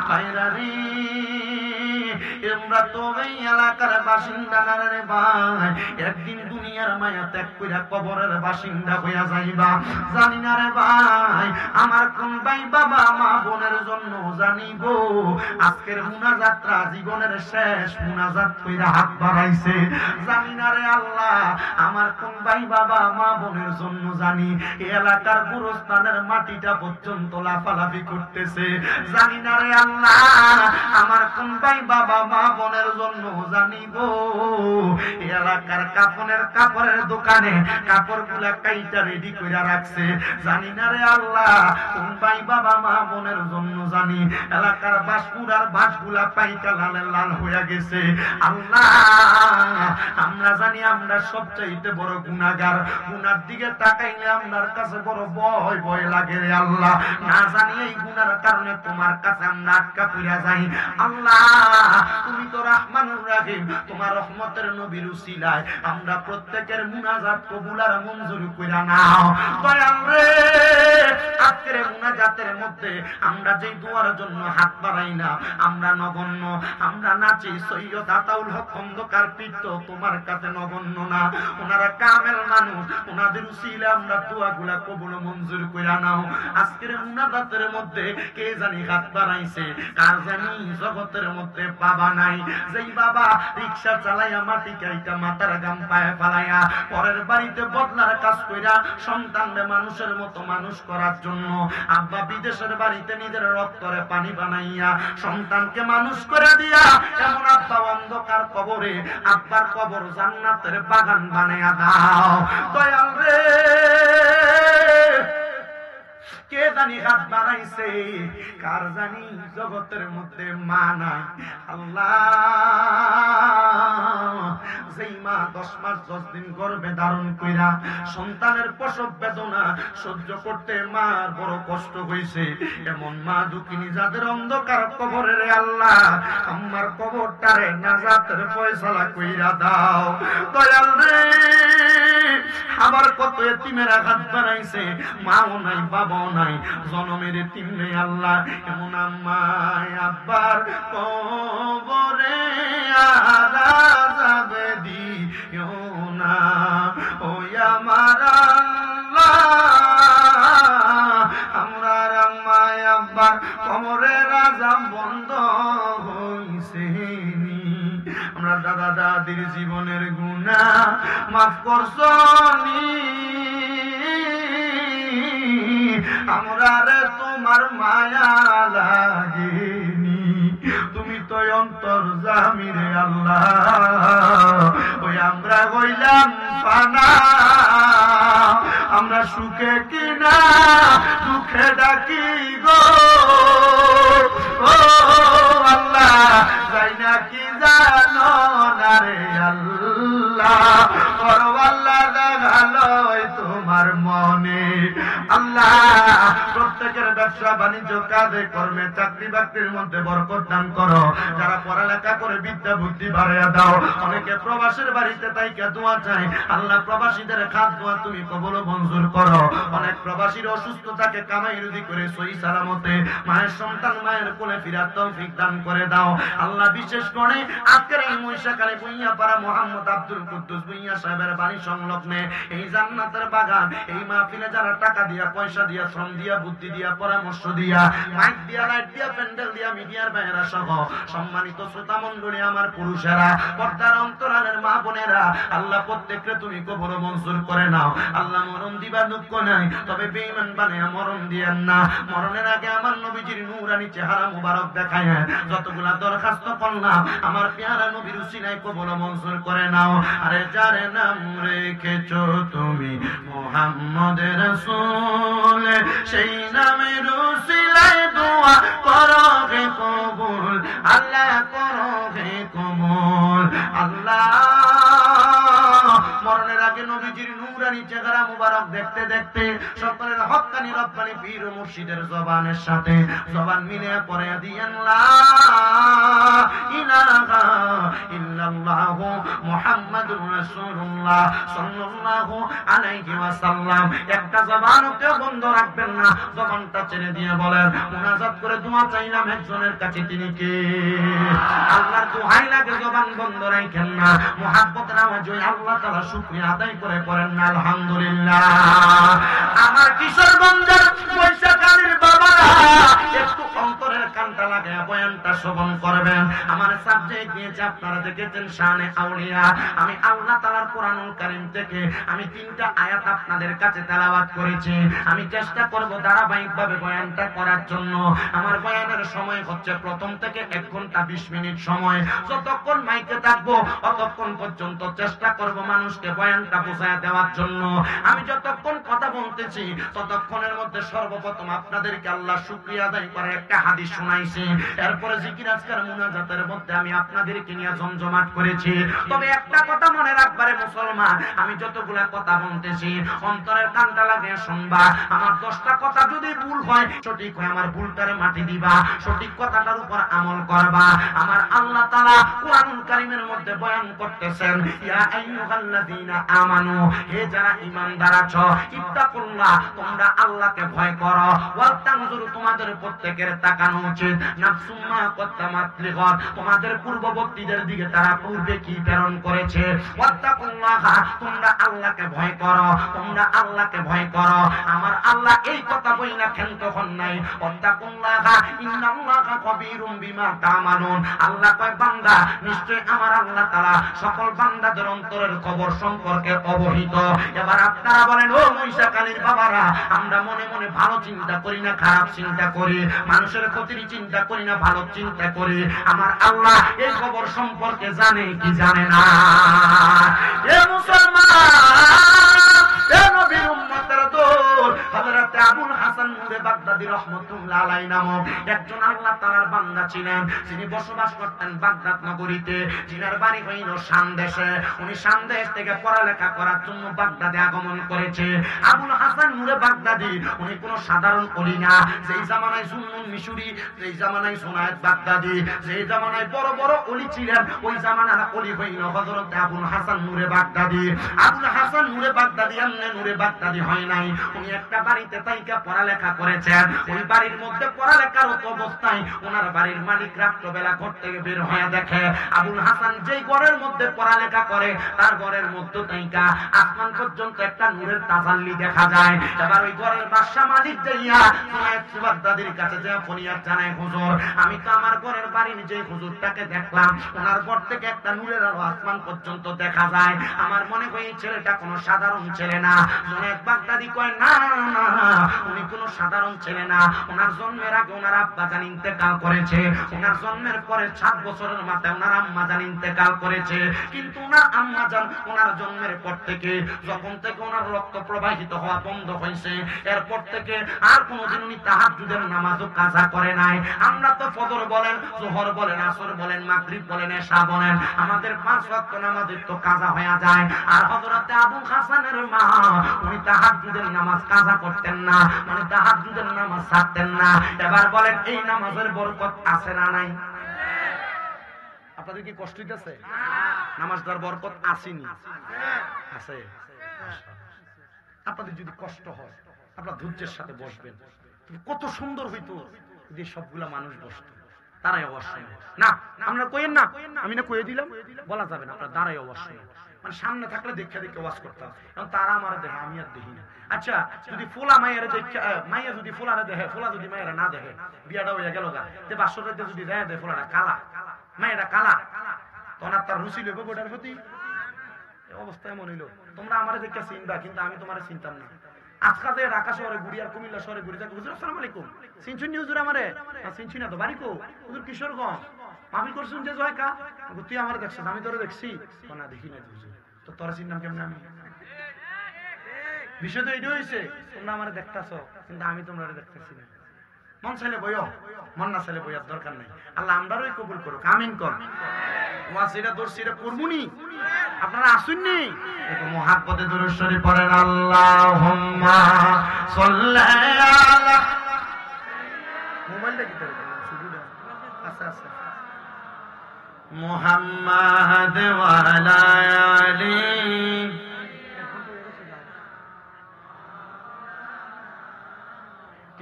ভাইরা রে আমরা তো এই এলাকার বাসিন্দা না রে ভাই একদিন দুনিয়ার মায়া ত্যাগ কইরা কবরের বাসিন্দা হইয়া যাইবা। জানি না রে ভাই, আমার কোন ভাই বাবা মা বোনের জন্য জানিব আজকের মুনাজাতটা জীবনের শেষ মুনাজাত কইরা হাত বাড়াইছে। জানি না রে আল্লাহ, আমার কোন ভাই বাবা মা বোনের জন্য জানি এলাকার গুরুস্থানের মাটিটা পর্যন্ত লাফালাফি করতেছে। জানি না রে আল্লাহ, আমার কোন ভাই বাবা মা বোনের জন্য জানিব এলাকার কাপড়ের দোকানে কাপড়গুলা কাইটা রেডি কইরা রাখছে। জানি না রে আল্লাহ, কোন ভাই বাবা মা বোনের জন্য জানি এলাকার বাসপুরার বাসগুলা পাইকা লালে লাল হইয়া গেছে। আল্লাহ, আমরা জানি আমরা সবচাইতে বড় গুনাহগার। গুনার দিকে তাকাইলে আপনার কাছে বড় ভয় ভয় লাগে রে আল্লাহ। না জানি এই গুনার কারণে তোমার কাছে আমরা আটকা পড়া যাই। আল্লাহ, তুমি তো রহমানুর রহিম, তোমার রহমতের নবীর উসিলায় আমরা প্রত্যেকের মুনাজাত কবুল আর মঞ্জুর কইরা নাও। দয়াল রে, আজকের মুনাজাতের মধ্যে আমরা যেই দুয়ার জন্য হাত বাড়াই না, আমরা নগণ্য, আমরা নাচি সৈয়দ আতাউল হক খন্দকার পীঠ তোমার কাছে নগণ্য না। ওনারা কামেল মানুষ, ওনাদের উসিলায় আমরা দোয়াগুলা কবুল মঞ্জুর কইরা নাও। আজকের মুনাজাতের মধ্যে কে জানি হাত বাড়াইছে, কার জানি জগতের মধ্যে বাবা নাই। যেই বাবা রিকশা চালাইয়া মাটি কাইটা মাথার গাম পায়ে ফালাইয়া পরের বাড়িতে বদলার কাজ কইরা সন্তানরে মানুষের মতো মানুষ করার জন্য আব্বা বিদেশের বাড়িতে নিজের রক্তরে পানি বানাইয়া সন্তানকে মানুষ করে দিয়া এমন আব্বা অন্ধকার কবরে আব্বার কবর জান্নাতের বাগান বানাইয়া দাও। দয়াল রে, কে জানি হাত বাড়াইছে, কার জানি জগতের মধ্যে মা নাই। আল্লাহ, যেই মা 10 মাস 10 দিন গর্ভে ধারণ কইরা সন্তানের প্রসব বেদনা সহ্য করতে মার বড় কষ্ট হইছে, এমন মা দুঃখিনী যাদের অন্ধকার কবরে রে আল্লাহ, আমার কবরটারে নাজাতের ফয়সালা কইরা দাও। দয়াল রে, আবার কত এতিমেরা হাত বাড়াইছে, মাও নাই বাবাও নাই, জনমের এতিম নেই আল্লাহ। এমন আম্মায় আব্বার কবরে আযাবে দিও না, ওই আমার আল্লাহ, আমরা আম্মায় আব্বার কবরের আযাব বন্ধ হইছে নি। আমরা দাদা দাদির জীবনের গুনাহ মাফ করছনি, আমরা রে তোমার মায়া লাগেনি। তুমি তো অন্তর্যামী রে আল্লাহ, ওই আমরা হইলাম পানা, আমরা সুখে কিনা দুঃখে ডাকি গো। ও আল্লাহ, যাই না কি জানো না রে আল্লাহ, পরওয়াল্লাহ দেখালো তোমার মনে। আল্লাহ, প্রত্যেকের ব্যবসা বাণিজ্য কাজে কর্মে চাকরি বাকরির মধ্যে বরকত দান করো। যারা পড়ালেখা করে বিদ্যা বুদ্ধি বাড়াইয়া দাও। অনেকে প্রবাসের বাড়িতে তাইকে দোয়া চাই, আল্লাহ প্রবাসীদের খাত দোয়া তুমি কবুল মঞ্জুর করো। অনেক প্রবাসীর অসুস্থ থাকে, কামাই রুজি করে সহি সালামতে মায়ের সন্তান মায়ের কোলে ফিরার তৌফিক দান করে দাও। আল্লাহ, বিশেষ করে আজকের এই মহিষাকালী ভুইয়াপাড়া মোহাম্মদ আব্দুল কুদ্দুস ভুইয়া সাহেবের বাড়ি সংলগ্নে এই জান্নাতের বাগান, এই মাহফিলে যারা টাকা দিয়া পয়সা দিয়া শ্রম দিয়া বুদ্ধি দিয়া পরামর্শ দিয়া মাইক দিয়া লাইট দিয়া প্যান্ডেল দিয়া মিডিয়ার ভাইয়েরা সহ সম্মানিত শ্রোতা মণ্ডলী, আমার পুরুষেরা, পর্দার অন্তরালের মা বোনেরা, আল্লাহ প্রত্যেককে তুমি কবর মঞ্জুর করে নাও। আল্লাহ, মরণ দিবা দুঃখ নাই, তবে বেঈমান বানায়া মরণ দিয়েন না। মরণের আগে আমার নবীজির নূরানি চেহারা মুবারক দেখায় যতগুলা দরখাস্ত করলাম আমার পেয়ারা নবীর উসিলায় কবর মঞ্জুর করে নাও। আরে যারে নাম রেখেছো তুমি মুহাম্মদ রাসূল, সেই নামের উসিলায় দোয়া করো হে কবুল, আল্লাহ করো হে কবুল। আল্লাহ, মরণের আগে আগে নবীজির নূরানি চেহারা মুবারক দেখতে দেখতে সকলের হক্কানি রব্বানি পীর ও মুর্শিদের জবানের সাথে জবান মিলে পড়ে দিয়েন লা ইলাহা ইল্লাল্লাহু মুহাম্মাদুর রাসূলুল্লাহ সাল্লাল্লাহু আলাইহি ওয়াসাল্লাম। একটা জবানকে বন্ধ রাখবেন না, জবানটা ছেড়ে দিয়ে বলেন মুনাজাত করে দোয়া চাইলাম একজনের কাছে, তিনি কে? আল্লাহর দোহাই লাগে, জবান বন্ধ রাখেন না। মুহাব্বতের আওয়াজে আল্লাহ তাআলা শুকরিয়া আদায় করে পড়েন না আলহামদুলিল্লাহ। আমার কিশোরগঞ্জের বৈশাখালীর বাবারা একটু অন্তরের কানটা লাগায় বয়ানটা শ্রবণ করবেন। আমার সাবজেক্ট নিয়েছে আপনারা দেখেছেন শানে আউলিয়া। আমি আল্লাহ তাআলার কোরআনুল কারীম থেকে আমি 3টা আয়াত আপনাদের কাছে তেলাওয়াত করেছি। আমি চেষ্টা করব ধারাবাহিকভাবে বয়ানটা করার জন্য। আমার বয়ানের সময় হচ্ছে প্রথম থেকে 1 ঘন্টা 20 মিনিট সময়। যতক্ষণ মাইকে থাকবো ততক্ষণ পর্যন্ত চেষ্টা করব মানুষকে বয়ানটা বোঝায় দেওয়ার জন্য। আমি যতক্ষণ কথা বলতেছি ততক্ষণের মধ্যে সর্বপ্রথম আপনাদেরকে আল্লাহ শুকরিয়া আদায় করার একটা হাদিস শোনাইছি। এরপরে জিকির আজকার মুনাজাতের মধ্যে আমি আপনাদেরকে নিয়ে জমজমাট করেছি। তবে একটা কথা মনে রাখবারে মুসলমান, আমি যতগুলা কথা বলতেছি অন্তরের কানটা লাগিয়ে শুনবা। আমার 10টা কথা যদি ভুল হয়, সঠিক হয়, আমার ভুলটারে মাটি দিবা, সঠিক কথাটার উপর আমল করবা। আমার আল্লাহ তাআলা কোরআনুল কারীমের মধ্যে বয়ান করতেছেন, ইয়া আইয়ুহাল্লাযীনা আমানু, হে যারা ঈমানদার আছো, ইত্তাকুল্লাহ, তোমরা আল্লাহকে ভয় করো, ওয়াল তানজুরু, তোমাদের প্রত্যেকের তাকানো উচিত, নাফসুম মা কদ্দামাত লিগাদ, তোমাদের পূর্ববর্তীদের দিকে তারা পূর্বে কি প্রেরণ করেছে। ওয়াত্তাকুল্লাহ, তোমরা আল্লাহকে ভয় করো, তোমরা আল্লাহকে ভয় করো। আমার আল্লাহ এই কথা বইলা ক্ষান্ত হন নাই। ওয়াত্তাকুল্লাহ ইন্নাল্লাহা কবীরুম বিমা তা'মালুন, আল্লাহ কয় বান্দা নিশ্চয় আমার আল্লাহ তাআলা সকল বান্দাদের অন্তরের খবর সম্পর্কে অবহিত। এবার আপনারা বলেন, ও মহিষাকালীর বাবারা, আমরা মনে মনে ভালো চিন্তা করি না খারাপ চিন্তা করি, মানুষের ক্ষতির চিন্তা করি না ভালো চিন্তা করি, আমার আল্লাহ এই খবর সম্পর্কে জানে কি জানে না? এ মুসলমান, এ নবীর উম্মতের দল, হযরত আবুল হাসান নূরে বাগদাদী রাহমাতুল্লাহ আলাইহি নামক একজন আল্লাহ তাআলার বান্দা ছিলেন। যিনি বসবাস করতেন বাগদাদ নগরীতে, যিনার বাড়ি হইল শাম দেশে। উনি শাম দেশ থেকে পড়ালেখা করার জন্য বাগদাদে আগমন করেছে। আবুল হাসান নূরে বাগদাদী উনি কোনো সাধারণ ওলি না। যেই জামানায় জুন্নুন মিশরি, যেই জামানায় সুনায়েত বাগদাদী, যেই জামানায় বড় বড় ওলি ছিলেন, ওই জামানার ওলি হইল হযরত আবুল হাসান নূরে বাগদাদী। আবুল হাসান নূরে বাগদাদী এমনি নূরে বাগদাদী হয় নাই। উনি একটা বাড়িতে তাইকা পড়ালেখা করেছেন। ওই বাড়ির মধ্যে পড়ালেখার অবস্থায় ওনার বাড়ির মালিক রাত্রবেলা ঘর থেকে বের হয়ে দেখে আবুল হাসান যেই ঘরের মধ্যে পড়ালেখা করে তার ঘরের মধ্যে তাইকা আসমান পর্যন্ত একটা নূরের তাজাল্লি দেখা যায়। এবার ওই ঘরের বাদশা মালিক যাইয়া সুনায়েত বাগদাদীর কাছে যে ফরিয়াদ জানায়, হুজুর, আমি তো আমার ঘরের বাড়ির যে হুজুরটাকে দেখলাম, ওনার ঘর থেকে একটা নূরের আলো আসমান পর্যন্ত দেখা যায়। আমার মনে হয় এই ছেলেটা কোনো সাধারণ ছেলে না। সুনায়েত বাগদাদী কয়, না না, উনি কোনো সাধারণ ছেলে না। ওনার জন্মের আগে ওনার আব্বা জান ইন্তেকাল করেছে। ওনার জন্মের পরে 7 বছরের মাথায় ওনার আম্মা জান ইন্তেকাল করেছে। কিন্তু ওনার আম্মা জান ওনার জন্মের পর থেকে, যখন থেকে ওনার রক্ত প্রবাহিত হওয়া বন্ধ হয়েছে, এরপর থেকে আর কোনোদিন উনি তাহাজ্জুদের নামাজও কাজা করে নাই। আমরা তো ফজর বলেন, যোহর বলেন, আসর বলেন, মাগরিব বলেন, এশা বলেন, আমাদের 5 ওয়াক্ত নামাজের তো কাজা হয়ে যায়। আর হযরত আবু হাসানের মা উনি তাহাজ্জুদের নামাজ কাজা করতেন না, মানে তাহাজ্জুদের নামাজ ছাড়তেন না। এবার বলেন, এই নামাজের বরকত আছে না নাই? আপনাদের কি কষ্ট হইতেছে? নামাজটার বরকত আসেনি? আছে। আপনাদের যদি কষ্ট হয় আপনারা ধৈর্যের সাথে বসবেন। কত সুন্দর হইতো যদি সবগুলা মানুষ বসতো। তারাই অবশ্যই না, আমরা কইেন না, আমি না কইয়ে দিলাম, বলা যাবে না, আপনারা দাঁড়াই অবশ্যই। মানে সামনে থাকলে দেখে দেখে ওয়াজ করতাম, এখন তারা আমার দেখে, আমি আর দেখি না। আচ্ছা, যদি ফোলা মায়ের দেখে, মাইয়া যদি ফোলারে দেখে, ফোলা যদি মায়েরা না দেখে, বিয়াটা হয়ে গেল গা, তে বাসরের যদি দেয় দেয় ফোলাটা কালা, মায়েরা কালা, তখন আর তার রুচি লইব গোটার প্রতি। অবস্থা এমন হইলো, তোমরা আমারে দেখে চিনবা, কিন্তু আমি তোমারে চিনতাম না। আজকা যে ঢাকা শহরে ঘুরি আর কুমিল্লা শহরে ঘুরি, হুজুর আসসালামু আলাইকুম, চিনছুন নি হুজুর আমারে? চিনছি না তো, বাড়ি কো? হুজুর কিশোরগঞ্জ। মাহফিল করছুন যে জয়কা, তুই আমারে দেখছিস, আমি তোরে দেখছি? না দেখি না হুজুর, তো তোরা চিনলাম কেমন? আমি বিষয় তো এইটা হয়েছে, তোমরা আমারে দেখতেছ কিন্তু আমি তোমরা দেখতেছি না। মন চাইলে বইও, মন না চাইলে বইয়ার দরকার নেই। আল্লাহ আমরারই কবুল করুক, আমিন কর। ওয়াজ যেটা দর্শি এটা করবুনি, আপনারা আসুননি, একটু মুহাব্বতে দুরূদ শরীফ পড়েন। আল্লাহুম্মা সাল্লি আলা, মোবাইলটা কি করে শুধুটা আচ্ছা আচ্ছা, মুহাম্মাদ ওয়া আলা আলি।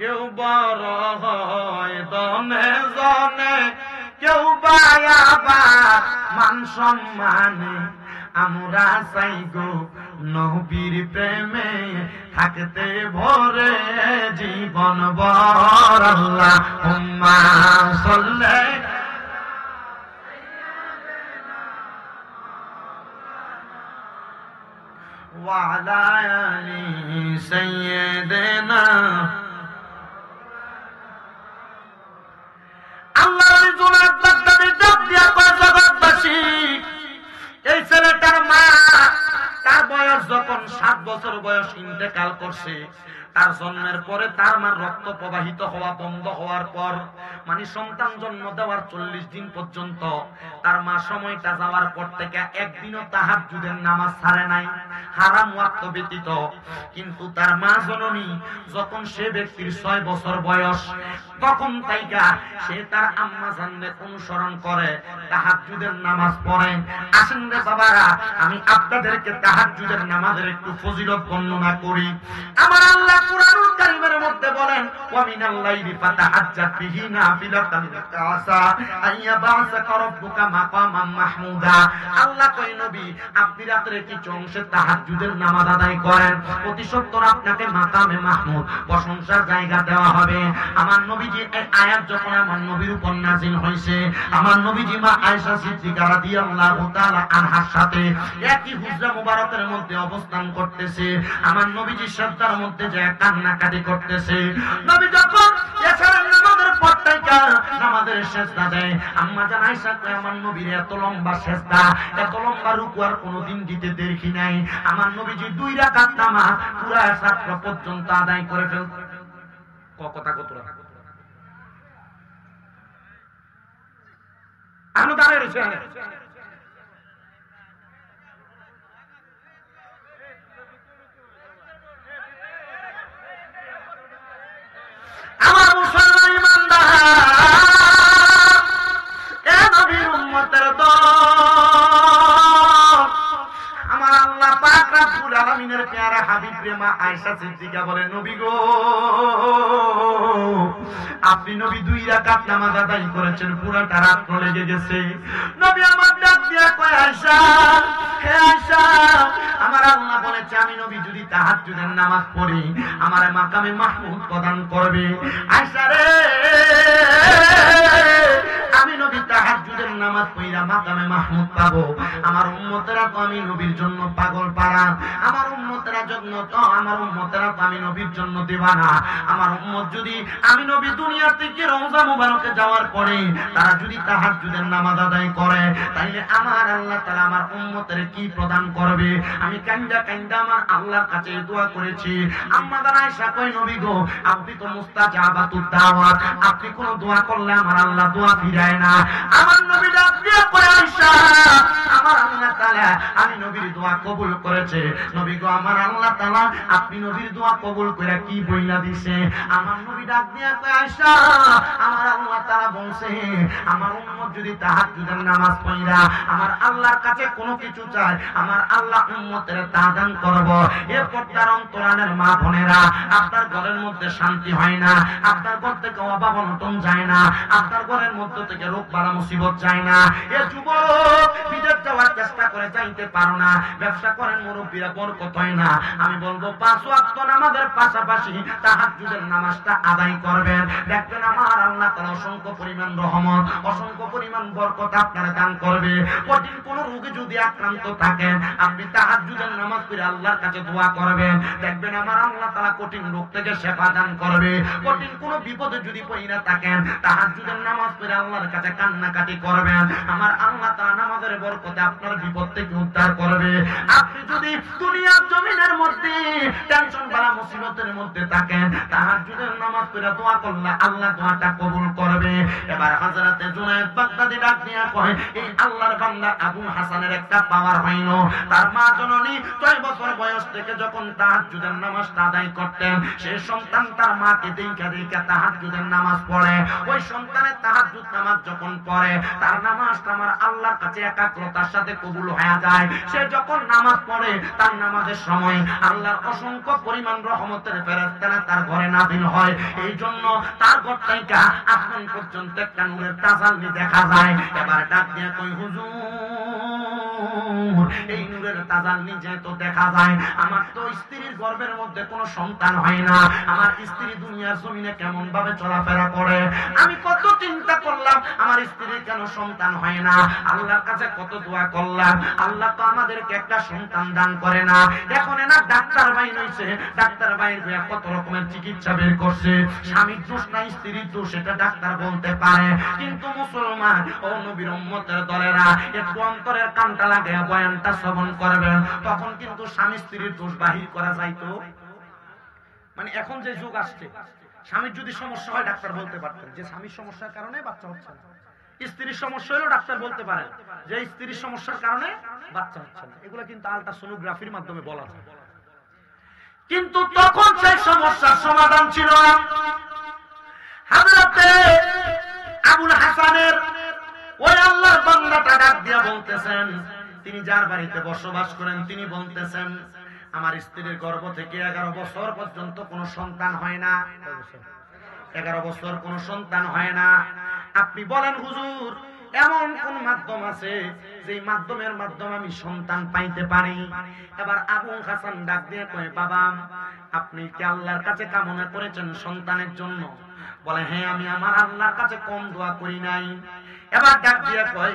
কেউ বড় হয় দমে জনে, কেউ বায়াবার মান সম্মানে, আমরা চাই গো নবীর প্রেমে থাকতে ভরে জীবন ভর। আল্লাহুম্মা সাল্লি ওয়া আলা আলি সাইয়্যিদিনা। আল্লাহর জোনাত বাগদাদের ডাক দিয়া কয় জগৎবাসী, এই ছেলেটার মা তার বয়স যখন 7 বছর বয়স ইন্তেকাল করছে, তার জন্মের পরে তার মার রক্ত প্রবাহিত হওয়া বন্ধ হওয়ার পর, মানে সন্তান জন্ম দেওয়ার 40 দিন পর্যন্ত তার মা সময়টা যাওয়ার পর থেকে একদিনও তাহাজ্জুদের নামাজ ছাড়ে নাই, হারাম ওয়াক্ত ব্যতীত। কিন্তু তার মা জননী যখন সে ব্যক্তির 6 বছর বয়স, তখন তাইকা সে তার আম্মা জানদের অনুসরণ করে তাহাজ্জুদের নামাজ পড়ে। আসেন রে বাবারা, আমি আপনাদেরকে তাহাজ্জুদের নামাজের একটু ফজিলত বর্ণনা করি। আমার আল্লাহ কুরআনুল কারীমের মধ্যে বলেন, ওয়া মিনাল লাইলি ফাতাহাজ্জাত বিহি নাফিলাতান লাকা আসা আইয়াবাসাকা রাব্বুকা মাকামাম মাহমুদা। আল্লাহ কয় নবী, আপনি রাতে কিছু অংশে তাহাজ্জুদের নামাজ আদায় করেন, প্রতি সত্তর আপনাকে মাকামে মাহমুদ প্রশংসার জায়গা দেওয়া হবে। আমার নবীজি এই আয়াত যখন আমার নবীর উপর নাযিল হইছে, আমার নবীজি মা আয়েশা সিদ্দিকা রাদিয়াল্লাহু তাআলা আনহার সাথে একই হুজরা মুবারকের মধ্যে অবস্থান করতেছে। আমার নবীজি সাজদার মধ্যে যে কান্নাকাটি করতেছে। নবী যখন এশারের নামাজের পর থেকে নামাজের সিজদা দেয়, আম্মা জান আয়েশা কয়, আমার নবীর এত লম্বা সিজদা, এত লম্বা রুকু আর কোনোদিন দিতে দেখি নাই। আমার নবীজি 2 রাকাত নামাজ পুরা 7 পর্যন্ত আদায় করে ফেলতেন। কথা কতরা আনো দাঁড়িয়ে রয়েছে। আমার মুসলমান ইমানদার, এ নবীর উম্মতের দল, আমার আল্লাহ পাক রব্বুল আলামিনের পেয়ারা হাবিব রে মা আয়েশা সিদ্দিকা বলে, নবী গো, আপনি নবী 2 রাকাত নামাজ আদায় করেছেন, পুরাটা রাত লেগে গেছে। নবী আমার ডাক দিয়া কয়, আয়েশা, হে আয়েশা, আমার আল্লাহ বলেছে আমি নবী যদি তাহাজ্জুদের নামাজ পড়ি আমার মাকামে মাহমুদ প্রদান করবে। আয়েশা রে, আমি নবী তাহাজ্জুদের নামাজ পড়া মাকামে মাহমুদ পাবো। আমার উম্মতেরা তো আমি নবীর জন্য পাগল পারা, আমার উম্মতেরা জন্য তো আমার উম্মতেরা তো আমি নবীর জন্য দিওয়ানা। আমার উম্মত যদি আমি নবী দুনিয়া থেকে রওজা মুবারকে যাওয়ার পরে তারা যদি তাহাজ্জুদের নামাজ আদায় করে, তাইলে আমার আল্লাহ তাআলা আমার উম্মতের কি প্রদান করবে। আমি কান্দা কান্দা আমার আল্লাহর কাছে দোয়া করেছি। আম্মা জান আয়েশা কয়, নবী গো, আপনি তো মুস্তাজাবাতুদ দাওয়াত, আপনি কোন দোয়া করলে আমার আল্লাহ দোয়া ফিরায় না। আমার নবী ডাক দিয়ে কয়, আয়েশা, আমার আল্লাহ তাআলা আমি নবীর দোয়া কবুল করেছে। নবী গো, আমার আল্লাহ তাআলা আপনি নবীর দোয়া কবুল করে কি বইলা দিছে। আমার নবী ডাক দিয়ে কয়, আয়েশা, আমার আল্লাহ তাআলা বলছে আমার উম্মত যদি তাহাজ্জুদের নামাজ পড়া আমার আল্লাহর কাছে কোনো কিছু চায়, আমার আল্লাহ উম্মতের তা দান করব। এরপর তার অন্তরালের মা বোনেরা, আপনার ঘরের মধ্যে শান্তি হয় না, আপনার ঘর থেকে অভাব অনটন যায় না, আপনার ঘরের মধ্যে থেকে রোগ বালা মুসিবত যায় না। এ যুবক বিদেশ যাওয়ার চেষ্টা করে যাইতে পারো না, ব্যবসা করেন মুরব্বীরা বরকত হয় না। আমি বলবো 5 ওয়াক্ত নামাজের পাশাপাশি তাহাজ্জুদের নামাজটা আদায় করবেন, দেখবেন আমার আল্লাহ তাআলা অসংখ্য পরিমাণ রহমত, অসংখ্য পরিমাণ বরকত আপনার দান করবে। কঠিন কোন রোগে যদি আক্রান্ত থাকেন, আপনি তাহাজ্জুদের নামাজ পড়ে আল্লাহর কাছে দোয়া করবেন, দেখবেন আমার আল্লাহ তাআলা কঠিন রোগ থেকে শিফা দান করবে। কঠিন কোন বিপদে যদি পড়ে থাকেন, তাহাজ্জুদের নামাজ পড়ে আল্লাহর আল্লাহর কাছে কান্নাকাটি করবেন, আমার আল্লাহ তাআলা নামাজের বরকতে আপনার বিপদ থেকে উদ্ধার করবে। আপনি যদি দুনিয়ার জমিনের মধ্যে টেনশন বালা মুসিবতের মধ্যে থাকেন, তাহাজ্জুদের নামাজ পড়ে দোয়া করলে আল্লাহ দোয়াটা কবুল করবে। এবার হযরতে জুনায়েদ বাগদাদী ডাক দিয়া কয়, এই আল্লাহর বান্দা আবু হাসানের একটা পাওয়ার হইল, তার মা জননী 6 বছর বয়স থেকে যখন তাহাজ্জুদের নামাজটা আদায় করতেন, সেই সন্তান তার মাকে দেখা দেখা তাহাজ্জুদের নামাজ পড়ে। ওই সন্তানের তাহাজ্জুদ নামাজ যখন পড়ে, তার নামাজটা আমার আল্লাহর কাছে একাগ্রতার সাথে কবুল হয়ে যায়। সে যখন নামাজ পড়ে, তার নামাজের সময় আল্লাহর অসংখ্য পরিমাণ রহমতের ফেরেশতারা তার ঘরে নাযিল হয়। এই জন্য তার ঘর থেকে আসমান পর্যন্ত একটা নূরের তাজাল্লি দেখা যায়। এবার ডাক দিয়ে কই, হুজুর এই নূরের তাজাল্লি যেহেতু দেখা যায়, আমার তো স্ত্রীর গর্ভের মধ্যে কোনো সন্তান হয় না, আমার স্ত্রী দুনিয়ার জমিনে কেমন ভাবে চলাফেরা করে, আমি কত চিন্তা করলাম আমার স্ত্রীর কেন সন্তান হয় না, আল্লাহর কাছে কত দোয়া করলাম, আল্লাহ তো আমাদেরকে একটা সন্তান দান করে না। এখন না ডাক্তার ভাই হইছে, ডাক্তার ভাইয়ের কত রকমের চিকিৎসা বের করছে, স্বামীর দোষ না স্ত্রীর দোষ এটা ডাক্তার বলতে পারে, কিন্তু মুসলমান ও নবীর উম্মতের দলেরা একটু অন্তরের কানটা লাগে বয়ানটা শ্রবণ করবেন, তখন কিন্তু স্বামী স্ত্রীর দোষ বাহির করা যাইতো। মানে এখন যে যুগ আসছে, স্বামীর যদি সমস্যা হয় ডাক্তার বলতে পারতেন যে স্বামীর সমস্যার কারণে বাচ্চা হচ্ছে না, স্ত্রীর সমস্যা হলেও ডাক্তার বলতে পারেন যে স্ত্রীর সমস্যার কারণে বাচ্চা হচ্ছে না। এগুলো কিন্তু আল্ট্রাসোনোগ্রাফির মাধ্যমে বলা যায়, কিন্তু তখন সেই সমস্যার সমাধান ছিল না। হযরতে আবুল হাসানের ওই আল্লাহর বান্দাটা ডাক দিয়া বলতেছেন, তিনি যার বাড়িতে বসবাস করেন, তিনি বলতেছেন আমার স্ত্রীর গর্ভ থেকে 11 বছর পর্যন্ত কোনো সন্তান হয় না, 11 বছর কোনো সন্তান হয় না। আপনি বলেন হুজুর এমন কোন মাধ্যম আছে যে মাধ্যমের মাধ্যমে আমি সন্তান পাইতে পারি? এবার আবু হাসান ডাক দিয়ে কয়, বাবা আপনি কি আল্লাহর কাছে কামনা করেছেন সন্তানের জন্য? বলে হ্যাঁ, আমি আমার আল্লাহর কাছে কম দোয়া করি নাই। এবার ডাক দিয়ে কয়,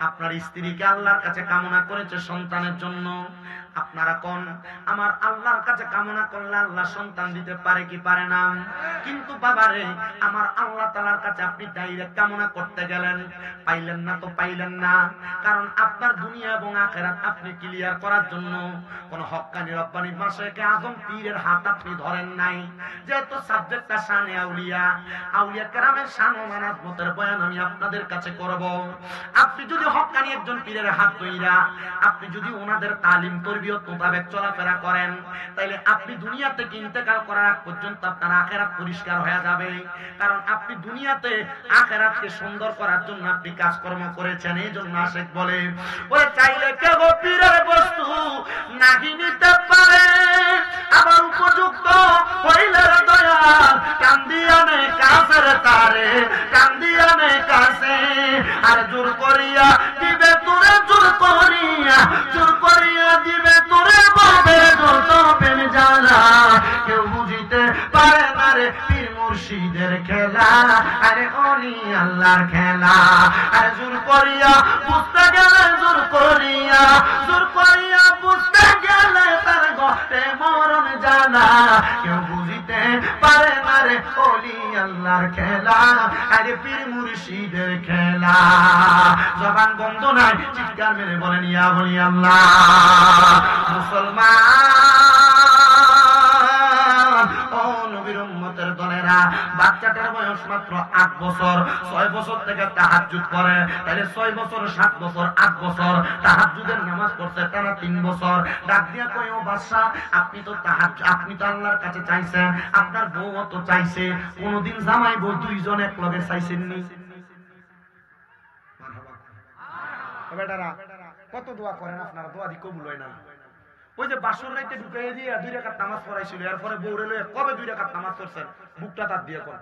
আপনার স্ত্রীকে আল্লাহর কাছে কামনা করেছে সন্তানের জন্য, আপনারা কোন আমার আল্লাহর কাছে কামনা করলে আল্লাহ সন্তান দিতে পারে কি পারে না? কিন্তু বাবারে আমার আল্লাহ তাআলার কাছে আপনি ডাইরেক্ট কামনা করতে গেলেন, পাইলেন না তো পাইলেন না, কারণ আপনার দুনিয়া এবং আখিরাত আপনি ক্লিয়ার করার জন্য কোন হক্কানি রব্বানি মাশায়েখে আযম পীরের হাত আপনি ধরেন নাই। যেহেতু সাবজেক্টটা শানে আউলিয়া, আউলিয়া কেরামের শান ও মানাজমতের বয়ান আমি আপনাদের কাছে করব। আপনি যদি হক্কানি একজন পীরের হাত ধইরা আপনি যদি ওনাদের তালিম তরবিয়ত মোতাবেক চলাফেরা করেন, তাহলে আপনি দুনিয়া থেকে ইন্তেকাল করার আগ পর্যন্ত আপনার আখিরাত পরিষ্কার হয়ে যাবে। কারণ আপনি দুনিয়াতে আখিরাতকে সুন্দর করার জন্য আপনি কাজকর্ম করেছেন। এই জন্য আশেক বলে, ওরে চাইলে কেউ পীরের বস্তু নাহি নিতে পারে, আবার উপযুক্ত হইলে দয়াল কান্দিয়ানে কাছের তারে, কান্দিয়ানে কাছে আর জোর করিয়া দিবে তোরে, জোর করিয়া দিবে তোরে বাবে যত প্রেম জ্বালা, কেউ বুঝিতে পারে না রে পীর মুর্শিদের খেলা, আরে ওলি আল্লাহর খেলা। আর জোর করিয়া বুঝতে গেলে, জোর করিয়া বুঝতে গেলে তার ঘটে মরণ জানা, কেউ বুঝিতে পারে না রে ওলি আল্লাহর খেলা, আরে পীর মুর্শিদের খেলা। জবান বন্ধ নাই, চিৎকার মেরে বলেন ইয়া বলি আল্লাহ। মুসলমান ও নবীর উম্মতের দলেরা, বাচ্চাটার বয়স মাত্র 8 বছর, 6 বছর থেকে তাহাজ্জুদ করে, তাহলে 6 বছর 7 বছর 8 বছর তাহাজ্জুদের নামাজ পড়ছে টানা 3 বছর। ডাক দিয়া কয়, ও বাদশা আপনি তো আল্লাহর কাছে চাইছেন, আপনার বউও তো চাইছে, কোনদিন জামাই বউ দুইজন এক লগে চাইছেননি? বেটারা কত দোয়া করেন আপনারা, দোয়া দি কবুল হয় না। ওই যে বাসর রাইতে ঢুকাই দিয়ে 2 রাকাত নামাজ পড়াইছিল, এরপরে বউরে লয়ে কবে 2 রাকাত নামাজ পড়ছেন? বুকটা তার দিয়ে কর।